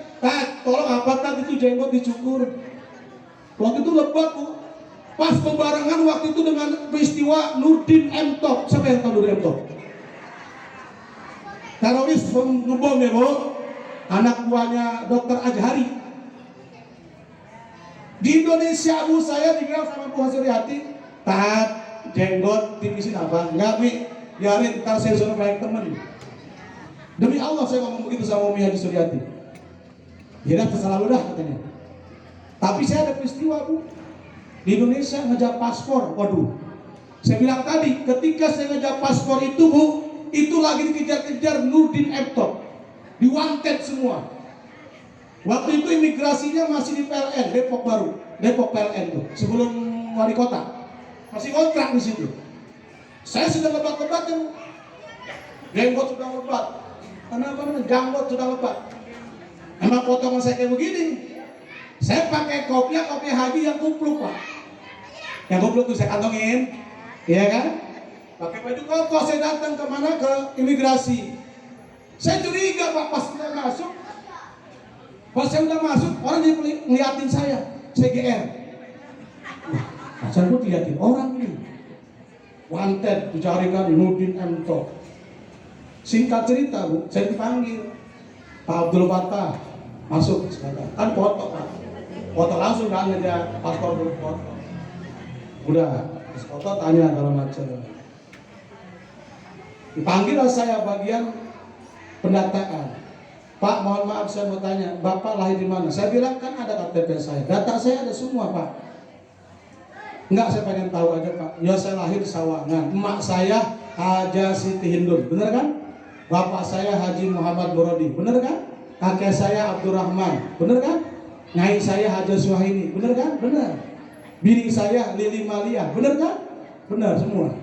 tolong apakah itu jenggot dicukur. Waktu itu lebat Bu. Pas pembarengan waktu itu dengan peristiwa Nurdin M. Top. Siapa yang tahu Nurdin M. Top? Teroris ngebom ya Bu. Anak buahnya Dr. Ajhari. Di Indonesia Bu, saya dibilang sama Bu Suryati, taat jenggot tipisin apa? Enggak Mi, biarin ntar saya suruh banyak temen. Demi Allah saya ngomong begitu sama Umi Haji Suryati. Ya dah terserah lu dah katanya. Tapi saya ada peristiwa Bu. Di Indonesia ngejar paspor, waduh. Saya bilang tadi, ketika saya ngejar paspor itu Bu, itu lagi dikejar-kejar Nurdin M. Top. Di-wanted semua. Waktu itu imigrasinya masih di PLN, Depok Baru. Depok PLN tuh, sebelum wali kota. Masih kontrak di situ. Saya sudah lebat-lebat ya Bu. Jenggot sudah lebat. Kenapa namanya? Janggot sudah lebat. Emang potongan saya kayak begini. Saya pakai kopiah haji yang kupluk Pak. Yang kupluk tuh saya kantongin, iya kan? Pakai baju koko saya datang ke mana? Ke imigrasi. Saya curiga Pak pas saya masuk. Pas saya udah masuk, orang jadi ngeliatin saya GR. Wah, saya pun diliatin orang ini. Wanted, dicarikan Nurdin M. Top. Singkat cerita Bu, saya dipanggil Pak Abdul Fattah masuk sekarang. Kan foto Pak. Foto langsung kan aja paspor dulu foto. Udah, foto tanya kalau macam. Dipanggil saya bagian pendataan. Pak, mohon maaf saya mau tanya, Bapak lahir di mana? Saya bilang kan ada KTP saya, data saya ada semua Pak. Enggak, saya pengen tahu aja Pak. Ya saya lahir di Sawangan. Emak saya Haja Siti Hindun, bener kan? Bapak saya Haji Muhammad Borodi, bener kan? Kakek saya Abdurrahman, bener kan? Nyai saya Haja Suhaini, bener kan? Bener. Bini saya Lili Malia, bener kan? Bener semua.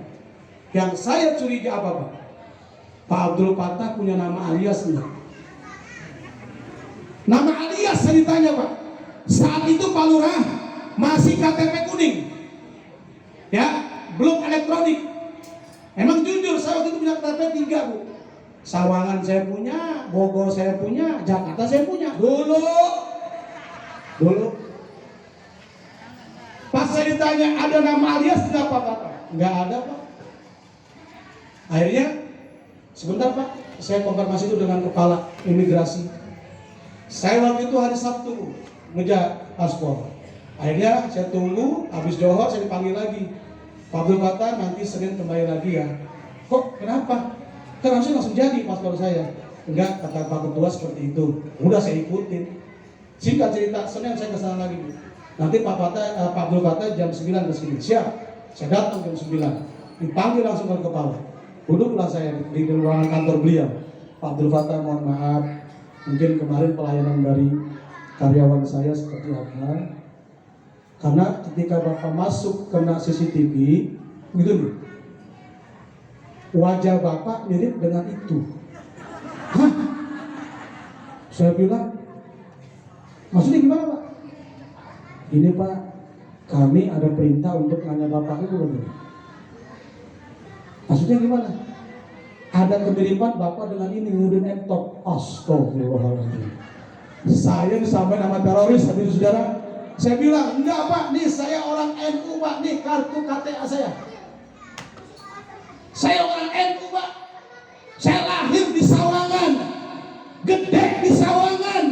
Yang saya curiga apa Pak? Pak Abdul Fattah punya nama alias enggak? Nama alias saya ditanya Pak. Saat itu Pak Lurah masih KTP kuning, ya, belum elektronik. Emang jujur saya waktu itu punya KTP 3 Bu. Sawangan saya punya, Bogor saya punya, Jakarta saya punya. Dulu. Pas saya ditanya ada nama alias enggak Pak? Enggak ada Pak. Akhirnya sebentar Pak, saya konfirmasi itu dengan kepala imigrasi. Saya waktu itu hari Sabtu ngejar paspor. Akhirnya saya tunggu, habis Johor saya dipanggil lagi. Pak Abdul Fattah nanti Senin kembali lagi ya. Kok kenapa? Kan harusnya langsung jadi paspor saya. Enggak, kata Pak Ketua seperti itu. Udah saya ikutin. Singkat cerita, Senin saya kesana lagi. Nanti Pak Abdul Fattah jam 9 kesini. Siap, saya datang jam 9. Dipanggil langsung ke kepala. Duduklah saya di ruangan kantor beliau. Pak Abdul Fattah, mohon maaf, mungkin kemarin pelayanan dari karyawan saya seperti apa. Karena ketika Bapak masuk kena CCTV, gitu nih, wajah Bapak mirip dengan itu. Hah? Saya bilang, maksudnya gimana Pak? Ini Pak, kami ada perintah untuk nanya Bapak itu loh. Maksudnya gimana? Ada kemiripan Bapak dengan ini, Nurdin M. Top. Astagfirullahaladzim. Saya disampai nama teroris, hadirin saudara. Saya bilang, enggak Pak, nih saya orang NU Pak, nih kartu KTA saya. Saya orang NU Pak. Saya lahir di Sawangan, gede di Sawangan.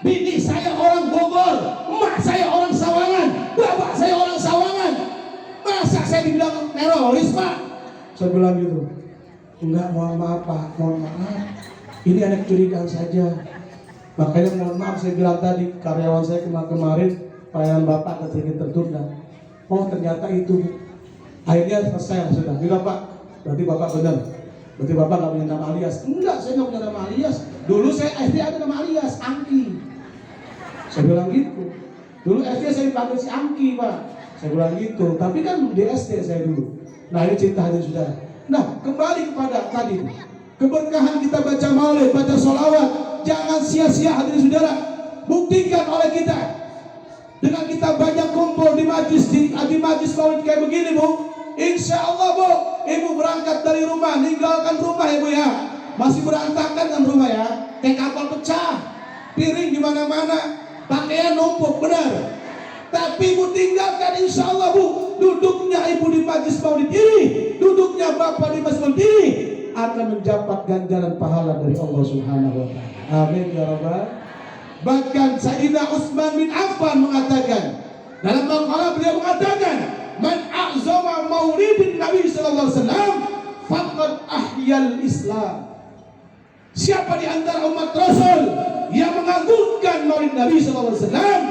Bini saya orang Bogor, emak saya orang Sawangan, bapak saya orang Sawangan. Masa saya dibilang teroris Pak? Saya bilang gitu. Enggak, mohon maaf Pak, mohon maaf. Ini ada kecurigaan saja. Makanya mohon maaf saya bilang tadi, karyawan saya kemarin pelayanan Bapak ketika tertunda. Oh ternyata itu. Akhirnya selesai sudah. Enggak Pak, berarti Bapak benar. Berarti Bapak nggak punya nama alias. Enggak, saya nggak punya nama alias. Dulu saya SD ada nama alias, Angki. Saya bilang gitu. Dulu SD saya dipanggil si Angki Pak. Saya bilang gitu. Tapi kan di SD saya dulu. Nah ini cinta hadirin saudara. Nah kembali kepada tadi, keberkahan kita baca maulid, baca sholawat, jangan sia-sia hadirin saudara. Buktikan oleh kita dengan kita banyak kumpul di majlis maulid kayak begini Bu. Insya Allah Bu, ibu berangkat dari rumah, ninggalkan rumah ya Bu ya. Masih berantakan kan rumah ya, kayak kapal pecah, piring di mana-mana, pakaian numpuk benar. Tapi ibu tinggalkan, insya Allah Bu, duduknya ibu di majlis maulid ini, duduknya bapak di majlis maulid ini akan mendapat ganjaran pahala dari Allah Subhanahu wa Ta'ala. Amin ya Rabbal. Bahkan Sayyidina Utsman bin Affan mengatakan, dalam maqalah beliau mengatakan, man a'zama maulidin Nabi sallallahu alaihi wasallam faqad ahyal Islam. Siapa di antara umat Rasul yang mengagungkan maulid Nabi sallallahu alaihi wasallam,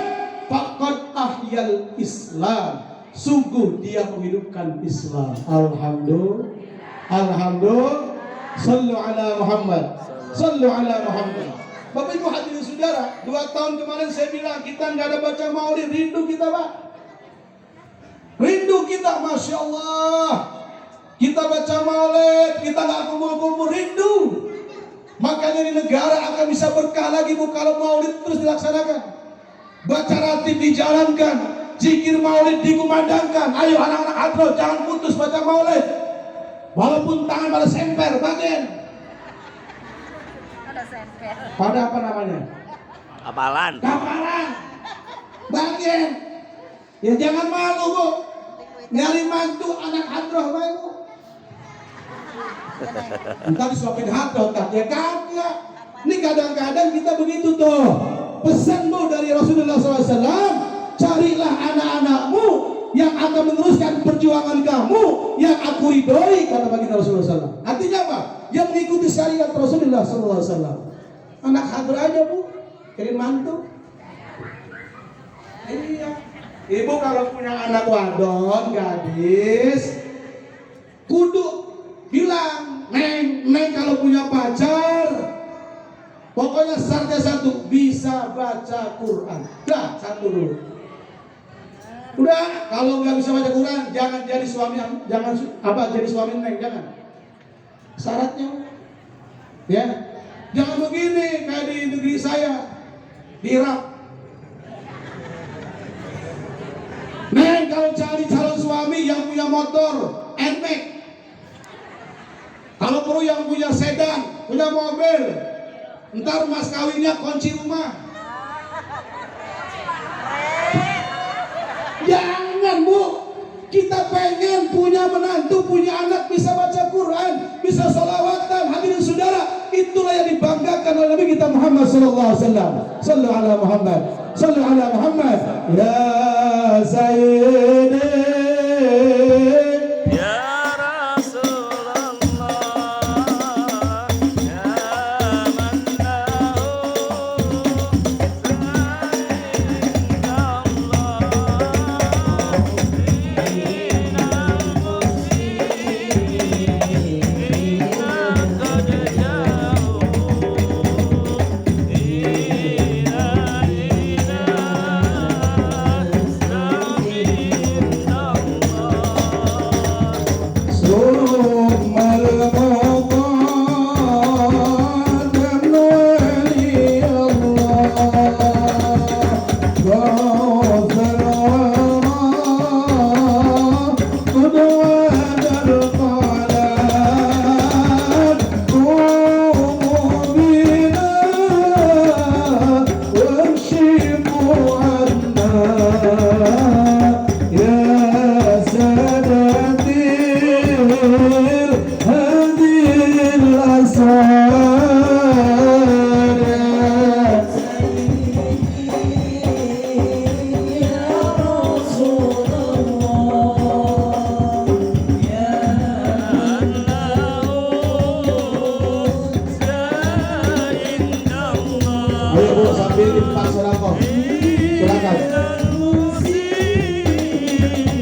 faqad ahyal Islam. Sungguh dia menghidupkan Islam. Alhamdulillah. Alhamdulillah. Sallu ala Muhammad. Sallu ala Muhammad. Bapak Ibu hadirin saudara, 2 tahun kemarin saya bilang kita nggak ada baca maulid, rindu kita Pak. Rindu kita, Masya Allah. Kita baca maulid, kita nggak kumpul-kumpul, rindu. Makanya di negara akan bisa berkah lagi Bu kalau maulid terus dilaksanakan. Baca ratib dijalankan, zikir maulid dikumandangkan. Ayo anak-anak hadroh jangan putus baca maulid. Walaupun tangan pada semper, bagian. Pada apa namanya? Kapalan. Kapalan. Bagian. Ya jangan malu Bu. Nyari mantu anak hadroh Bu. Entar disuapin hadroh tak? Ya kagak. Ini kadang-kadang kita begitu tuh. Pesan Bu dari Rasulullah SAW, carilah anak-anakmu yang akan meneruskan perjuangan kamu yang aku ridhoi, kata baginda Rasulullah SAW. Artinya apa? Yang mengikuti syariat Rasulullah SAW. Anak hadroh aja Bu, kirim mantu. Iya. Ibu kalau punya anak wadon, gadis, kudu bilang, Neng kalau punya pacar, pokoknya syaratnya satu, bisa baca Quran. Dah, satu dulu. Udah, kalau nggak bisa baca Quran, jangan jadi suami, jadi suami Neng, jangan. Syaratnya, ya, jangan begini kayak di negeri saya, di Irak. Neng kalau cari calon suami yang punya motor, NMAX. Kalau perlu yang punya sedan, punya mobil. Ntar mas kawinnya kunci rumah. Jangan Bu, kita pengen punya menantu, punya anak bisa baca Quran, bisa sholawatan. Hadirin saudara, itulah yang dibanggakan oleh Nabi kita Muhammad sallallahu alaihi wasallam. Sallu ala Muhammad, sallu ala Muhammad. Ya Sayyidi,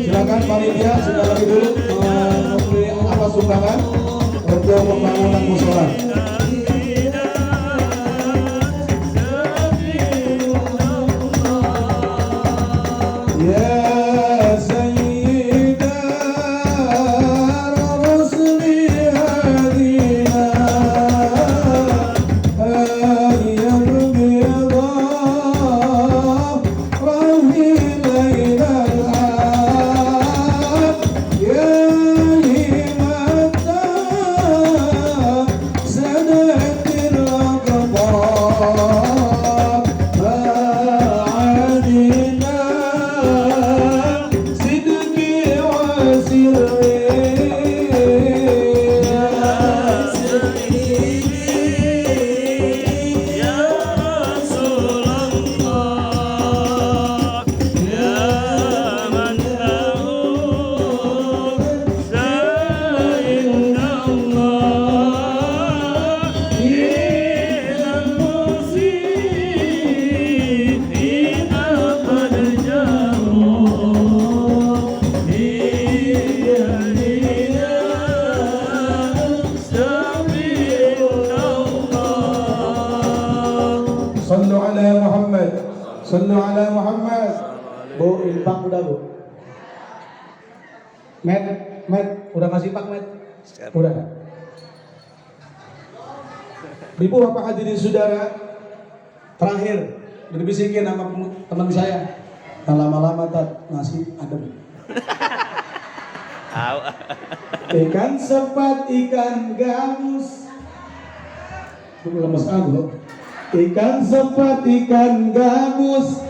silakan panitia sudah lebih dulu memberi apa sumbangan untuk pembangunan mushola. Ya Sayyidah Sallu ala Muhammad. Bu, infak udah bu. Met, udah kasih pak Met? Udah. Ibu bapak hadirin saudara, terakhir berbisikin sama teman saya. Yang lama-lama tak nasi adem. Ikan sepat, ikan gabus. Lemes aku. Ikan sepat, ikan gabus.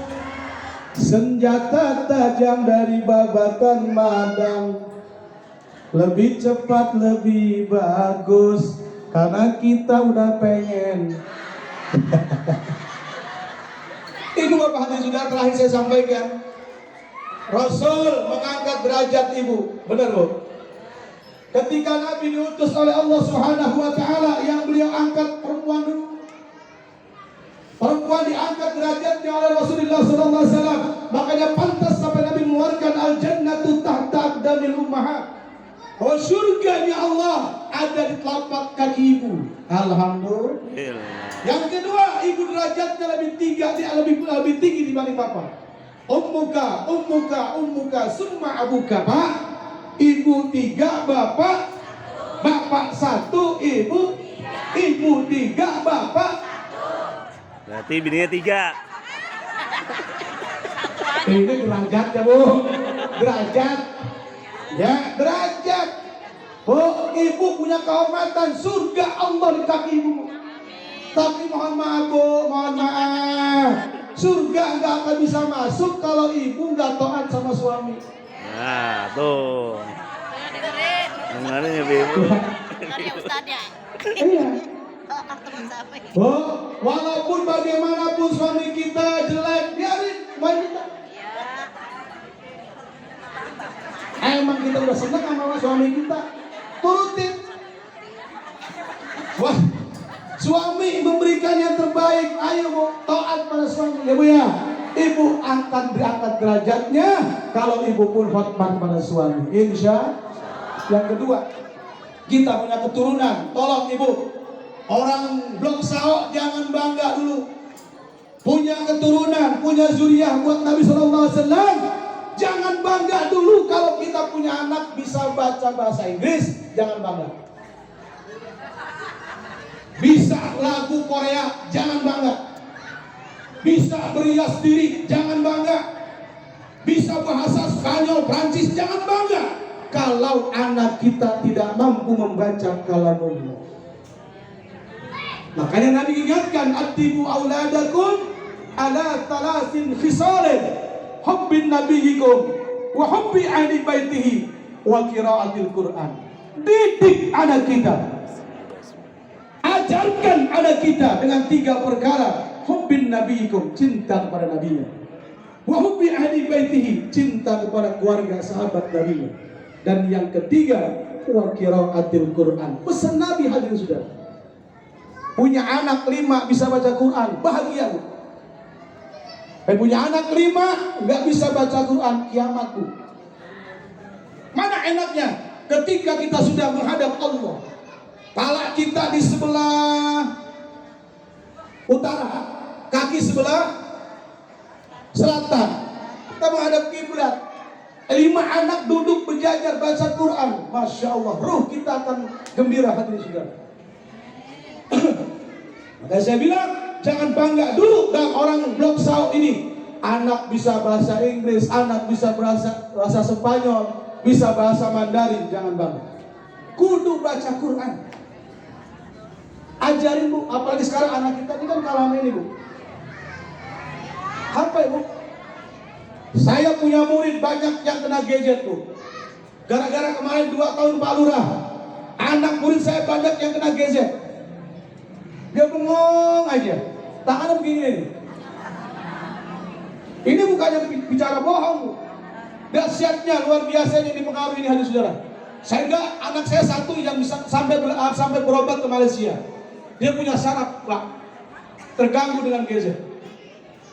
Senjata tajam dari babatan madang. Lebih cepat, lebih bagus. Karena kita udah pengen. Ibu bapak hadirin saudara, terakhir saya sampaikan, Rasul mengangkat derajat ibu, benar bu? Ketika Nabi diutus oleh Allah Subhanahu Wa Taala, yang beliau angkat perempuan dulu. Perempuan diangkat derajatnya oleh Rasulullah Sallallahu Alaihi Wasallam. Makanya pantas sampai Nabi mengeluarkan al-jannatu tahta aqdamil ummahat. Oh, surganya Allah ada di telapak kaki ibu. Alhamdulillah. Yang kedua, ibu derajatnya lebih tinggi dibanding bapak. Ummuka, summa abuka. Pak, ibu 3, bapak 1, ibu 3, bapak. Berarti bininya 3. Ini derajat ya bu, derajat. Ya, derajat. Oh, ibu punya kehormatan surga Allah di kaki ibu. Tapi mohon maaf bu, mohon maaf. Surga nggak akan bisa masuk kalau ibu nggak taat sama suami. Nah, tuh. Dengerin ya, ibu. Dengerin ya Ustaz ya. Iya. Teman-teman. Oh, walaupun bagaimanapun suami kita jelek, biarin wanita. Emang kita udah seneng sama suami kita, turutin. Wah, suami memberikan yang terbaik, ayo bu, taat pada suami ya bu ya. Ibu akan diangkat derajatnya kalau ibu pun hormat pada suami, insya. Yang kedua, kita punya keturunan, tolong ibu. Orang Blok Sao jangan bangga dulu punya keturunan, punya zuriyah buat Nabi Sallallahu Alaihi Wasallam. Jangan bangga dulu kalau kita punya anak bisa baca bahasa Inggris, jangan bangga. Bisa lagu Korea, jangan bangga. Bisa berias diri, jangan bangga. Bisa bahasa Spanyol, Prancis, jangan bangga. Kalau anak kita tidak mampu membaca kalamullah. Makanya Nabi ingatkan, atibu auladakum ala talasin khisalin. Hubbin nabiyikum wa hubbi ahli baitihi wa qiraatil Quran. Didik anak kita, ajarkan anak kita dengan 3 perkara. Hubbin nabiyikum, cinta kepada nabinya. Wa hubbi ahli baitihi, cinta kepada keluarga sahabat nabinya. Dan yang ketiga, wa qiraatil Quran. Pesan Nabi hadirin saudara. Punya anak 5 bisa baca Quran, bahagia. Punya anak 5 nggak bisa baca Quran, kiamat bu. Mana enaknya ketika kita sudah menghadap Allah, kepala kita di sebelah utara, kaki sebelah selatan, kita menghadap kiblat. 5 anak duduk berjajar baca Quran, masya Allah, ruh kita akan gembira hadirin saudara. Maka saya bilang, jangan bangga dulu dengan orang Blok Sao ini. Anak bisa bahasa Inggris, anak bisa bahasa Spanyol, bisa bahasa Mandarin, jangan bangga. Kudu baca Quran. Ajarin bu, apalagi sekarang anak kita ini kan kalah ini bu. Apa ya bu? Saya punya murid banyak yang kena gadget bu. Gara-gara kemarin 2 tahun Pak Lurah, anak murid saya banyak yang kena gadget. Dia bengong aja, tangannya begini. Ini bukannya bicara bohong, dahsyatnya luar biasa yang dipengaruhi ini hadirin saudara. Sehingga anak saya 1 yang bisa sampai berobat ke Malaysia. Dia punya saraf pak, terganggu dengan gadget.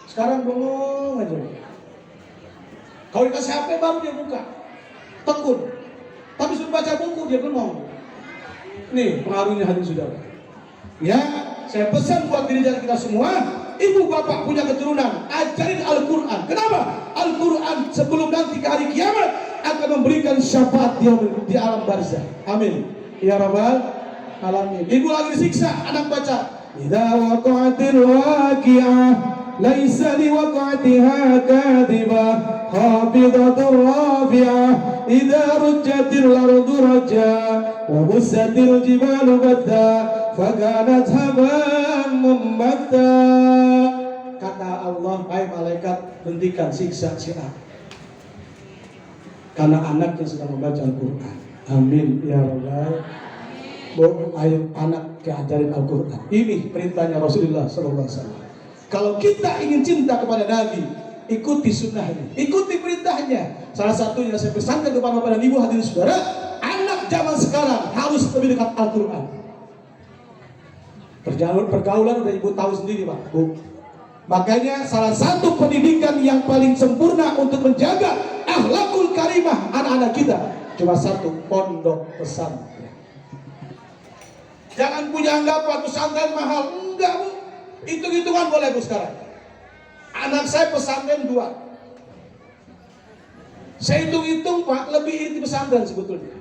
Sekarang bengong aja. Kalau dikasih HP baru dia buka, tekun. Tapi suruh baca buku dia bengong. Nih pengaruhnya hadirin saudara. Ya, saya pesan buat diri kita semua, ibu bapak punya keturunan, ajarin Al-Quran. Kenapa? Al-Quran sebelum nanti ke hari kiamat akan memberikan syafaat di alam barzah. Amin ya rabbal alamin. Ibu lagi disiksa, anak baca idza waqa'atil waqi'ah laisa liwaqa'atiha kadhibah khafidatur rafi'ah idza rujjatil ardu rajja wa bussatil jibalu batta fakanat haba'an mumbata. Kata Allah, hai malaikat, hentikan siksa si A karena anaknya sedang membaca Al-Quran. Amin ya rabbal. Bu, ayo anak keajarin Al-Quran. Ini perintahnya Rasulullah SAW. Kalau kita ingin cinta kepada Nabi, ikuti sunnahnya, ikuti perintahnya. Salah satunya saya pesankan kepada bapak dan ibu hadirin saudara, anak zaman sekarang harus lebih dekat Al-Quran. Pergaulan udah ibu tahu sendiri pak, bu. Makanya salah satu pendidikan yang paling sempurna untuk menjaga akhlakul karimah anak-anak kita cuma satu, pondok pesantren. Jangan punya anggapan pesantren mahal, enggak bu. Hitung-hitungan boleh bu sekarang. Anak saya pesantren 2. Saya hitung-hitung pak, lebih inti pesantren sebetulnya.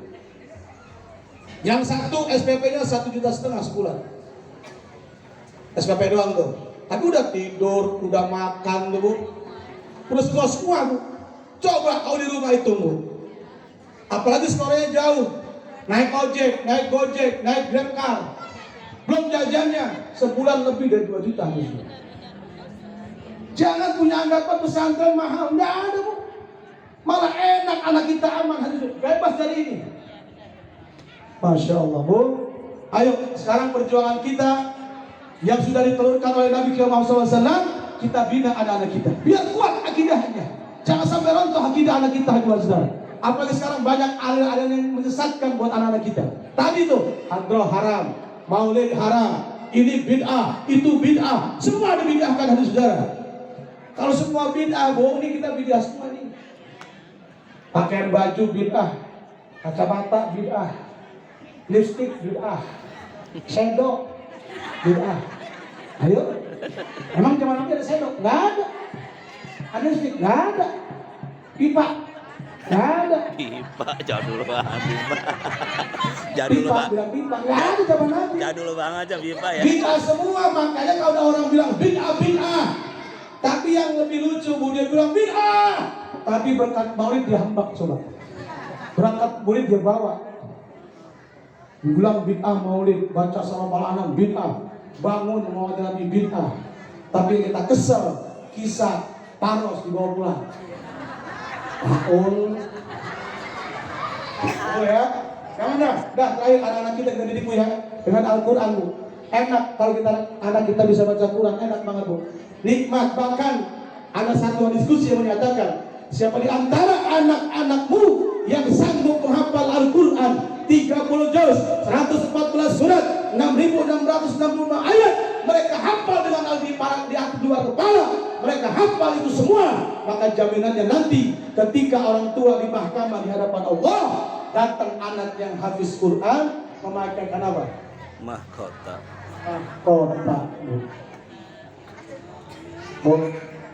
Yang satu SPP-nya 1,5 juta sebulan. SPP doang tuh. Tapi udah tidur, udah makan tuh bu. Udah semua bu. Coba kau di rumah itu bu. Apalagi sekolahnya jauh. Naik ojek, naik gojek, naik grabcar. Belum jajannya, sebulan lebih dari 2 juta. Jangan punya anggapan pesantren mahal, nggak ada bu. Malah enak anak kita aman, bebas dari ini. Masya Allah bu. Ayo sekarang perjuangan kita yang sudah ditelurkan oleh Nabi Muhammad SAW, kita bina anak-anak kita biar kuat akidahnya. Jangan sampai rontoh akidah anak kita. Apalagi sekarang banyak aliran yang menyesatkan buat anak-anak kita. Tadi tuh hadroh haram, maulid haram, ini bid'ah, itu bid'ah, semua dibid'ahkan hadis saudara. Kalau semua bid'ah, bohong nih kita bid'ah semua nih. Pakaian baju bid'ah, kacamata bid'ah, lipstik bid'ah, sendok bid'ah. Ayo, emang zaman nanti ada sendok? Nggak ada. Ada lipstik? Nggak ada. Pipa? Nggak ada. Pipa jadul banget pipa. Jadul pipa, banget. bilang pipa. Nggak ada zaman nanti. Jadul banget aja pipa ya. Bid'ah semua, makanya kalau ada orang bilang bid'ah, bid'ah. Tapi yang lebih lucu, bu, dia bilang bid'ah. Tapi berkat maulid dia hambak, sobat. Berangkat maulid dia bawa. Dibilang bid'ah maulid, baca sama malam bid'ah, bangun maulid Nabi bid'ah. Tapi kita kesel, kisah paros dibawa pulang. Oh ya, yang mana? Dah terakhir anak-anak kita didik bu ya dengan Al-Quran bu. Enak kalau kita anak kita bisa baca Quran, enak banget bu. Nikmat. Bahkan ada satu diskusi yang menyatakan siapa di antara anak-anakmu yang sanggup menghafal Al-Quran 30 juz, 114 surat, 6.665 ayat, mereka hafal dengan di atas 2 kepala, mereka hafal itu semua, maka jaminannya nanti ketika orang tua di mahkamah di hadapan Allah datang anak yang hafiz Quran memakaikan apa? Mahkota. Mahkota. Oh,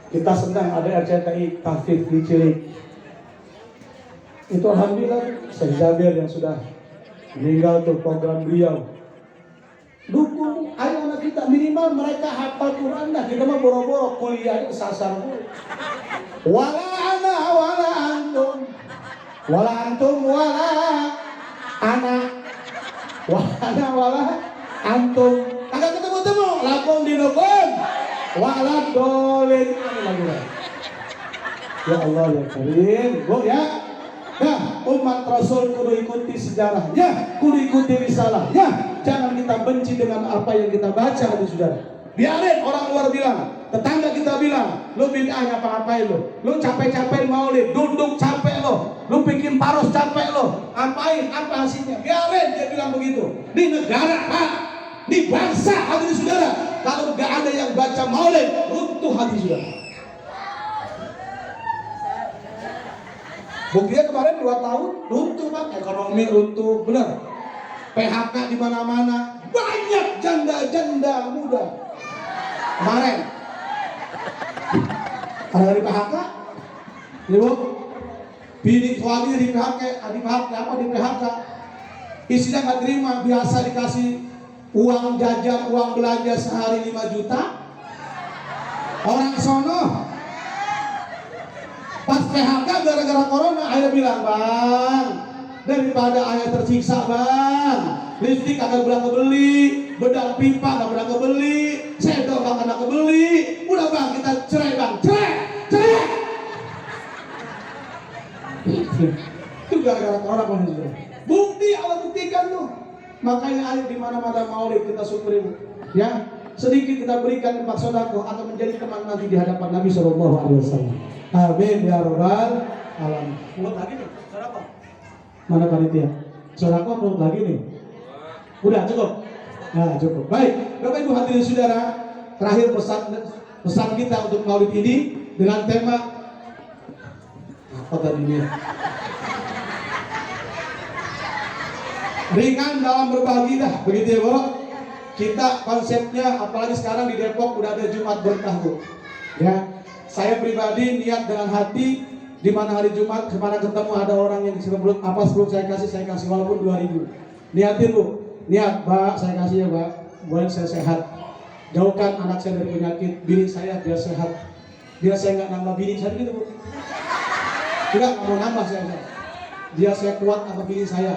kita senang ada RCTI tahfidz di Cilik. Itu alhamdulillah Syekh Jabir yang sudah meninggal tuh program beliau. Dukung ayo anak kita minimal mereka hafal Quran dah. Kita mah boro-boro kuliah kesasar. Wala ana wala antum. Wala antum wala ana. Wala ana wala antum. Kagak ketemu-temu lakum dinukun. Wala dolin. Ya Allah ya Karim. Bu ya. Nah, umat Rasul kudu ikuti sejarahnya, kudu ikuti risalahnya. Jangan kita benci dengan apa yang kita baca, hadis saudara. Biarin orang luar bilang, tetangga kita bilang, lu bid'ah ngapa-ngapain lu capek-capek maulid, duduk capek lu bikin paros capek ngapain, apa hasilnya? Biarin dia bilang begitu. Di negara Pak, di bangsa hadis saudara, kalau gak ada yang baca maulid, runtuh hadis saudara. Buktinya kemarin 2 tahun runtuh Pak, ekonomi runtuh, benar. PHK di mana-mana, banyak janda-janda muda. Kemarin Ada di PHK? Ibu, bini suaminya di PHK, apa di PHK? Istrinya nggak terima, biasa dikasih uang jajan, uang belanja sehari 5 juta. Orang sono pas PHK gara-gara corona, ayah bilang, bang, daripada ayah tersiksa bang, listrik agak berang kebeli, bedang pipa agak berang kebeli, sendok agak kebeli, udah bang kita cerai bang, cerai. Itu gara-gara corona bang. Bukti Allah buktikan tuh. Makanya ayo di mana-mana maulid kita syukuri, ya. Sedikit kita berikan infak sedekah akan menjadi teman nanti di hadapan Nabi Shallallahu Alaihi Wasallam. Amin ya rabbal alamin. Mulut lagi nih, sedekah. Mana panitia? Sedekah mulut lagi nih. Udah cukup. Nah cukup. Baik, Bapak Ibu hadirin saudara, terakhir pesan kita untuk maulid ini dengan tema apa tadinya? Ringan dalam berbagi dah, begitu ya Bu. Kita konsepnya, apalagi sekarang di Depok udah ada Jumat Berkah Bu. Ya, saya pribadi niat dengan hati di mana hari Jumat kemana ketemu ada orang yang sebelum saya kasih walaupun 2.000. Niatin Bu, niat Pak, saya kasih ya Pak, buat saya sehat. Jauhkan anak saya dari penyakit, bini saya biar sehat. Biar saya nggak nambah bini saya gitu Bu. Tidak mau nambah saya. Biar saya kuat sama bini saya.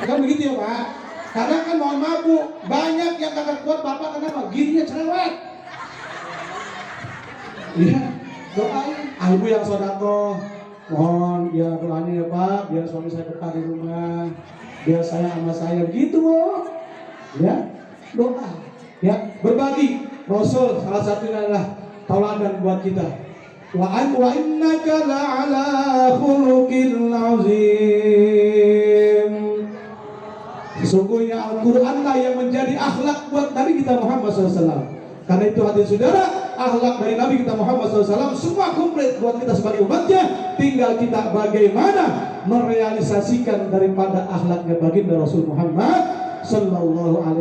Kan begitu ya Pak. Karena kan mohon maaf Bu, banyak yang kagak kuat Bapak kenapa? Gininya cerewet. Iya, doain. Ibu yang sodako, mohon ya doanya ya Pak, biar suami saya betah di rumah, biar saya sama saya gitu Bu. Ya, doa. Ya, berbagi. Rasul salah satunya adalah tauladan buat kita. Wa innaka la'ala khuluqin azim. Sesungguhnya Al-Quran lah yang menjadi akhlak buat Nabi kita Muhammad SAW. Karena itu hadirin saudara, akhlak dari Nabi kita Muhammad SAW semua komplit buat kita sebagai umatnya. Tinggal kita bagaimana merealisasikan daripada akhlaknya baginda Rasul Muhammad Sallallahu Alaihi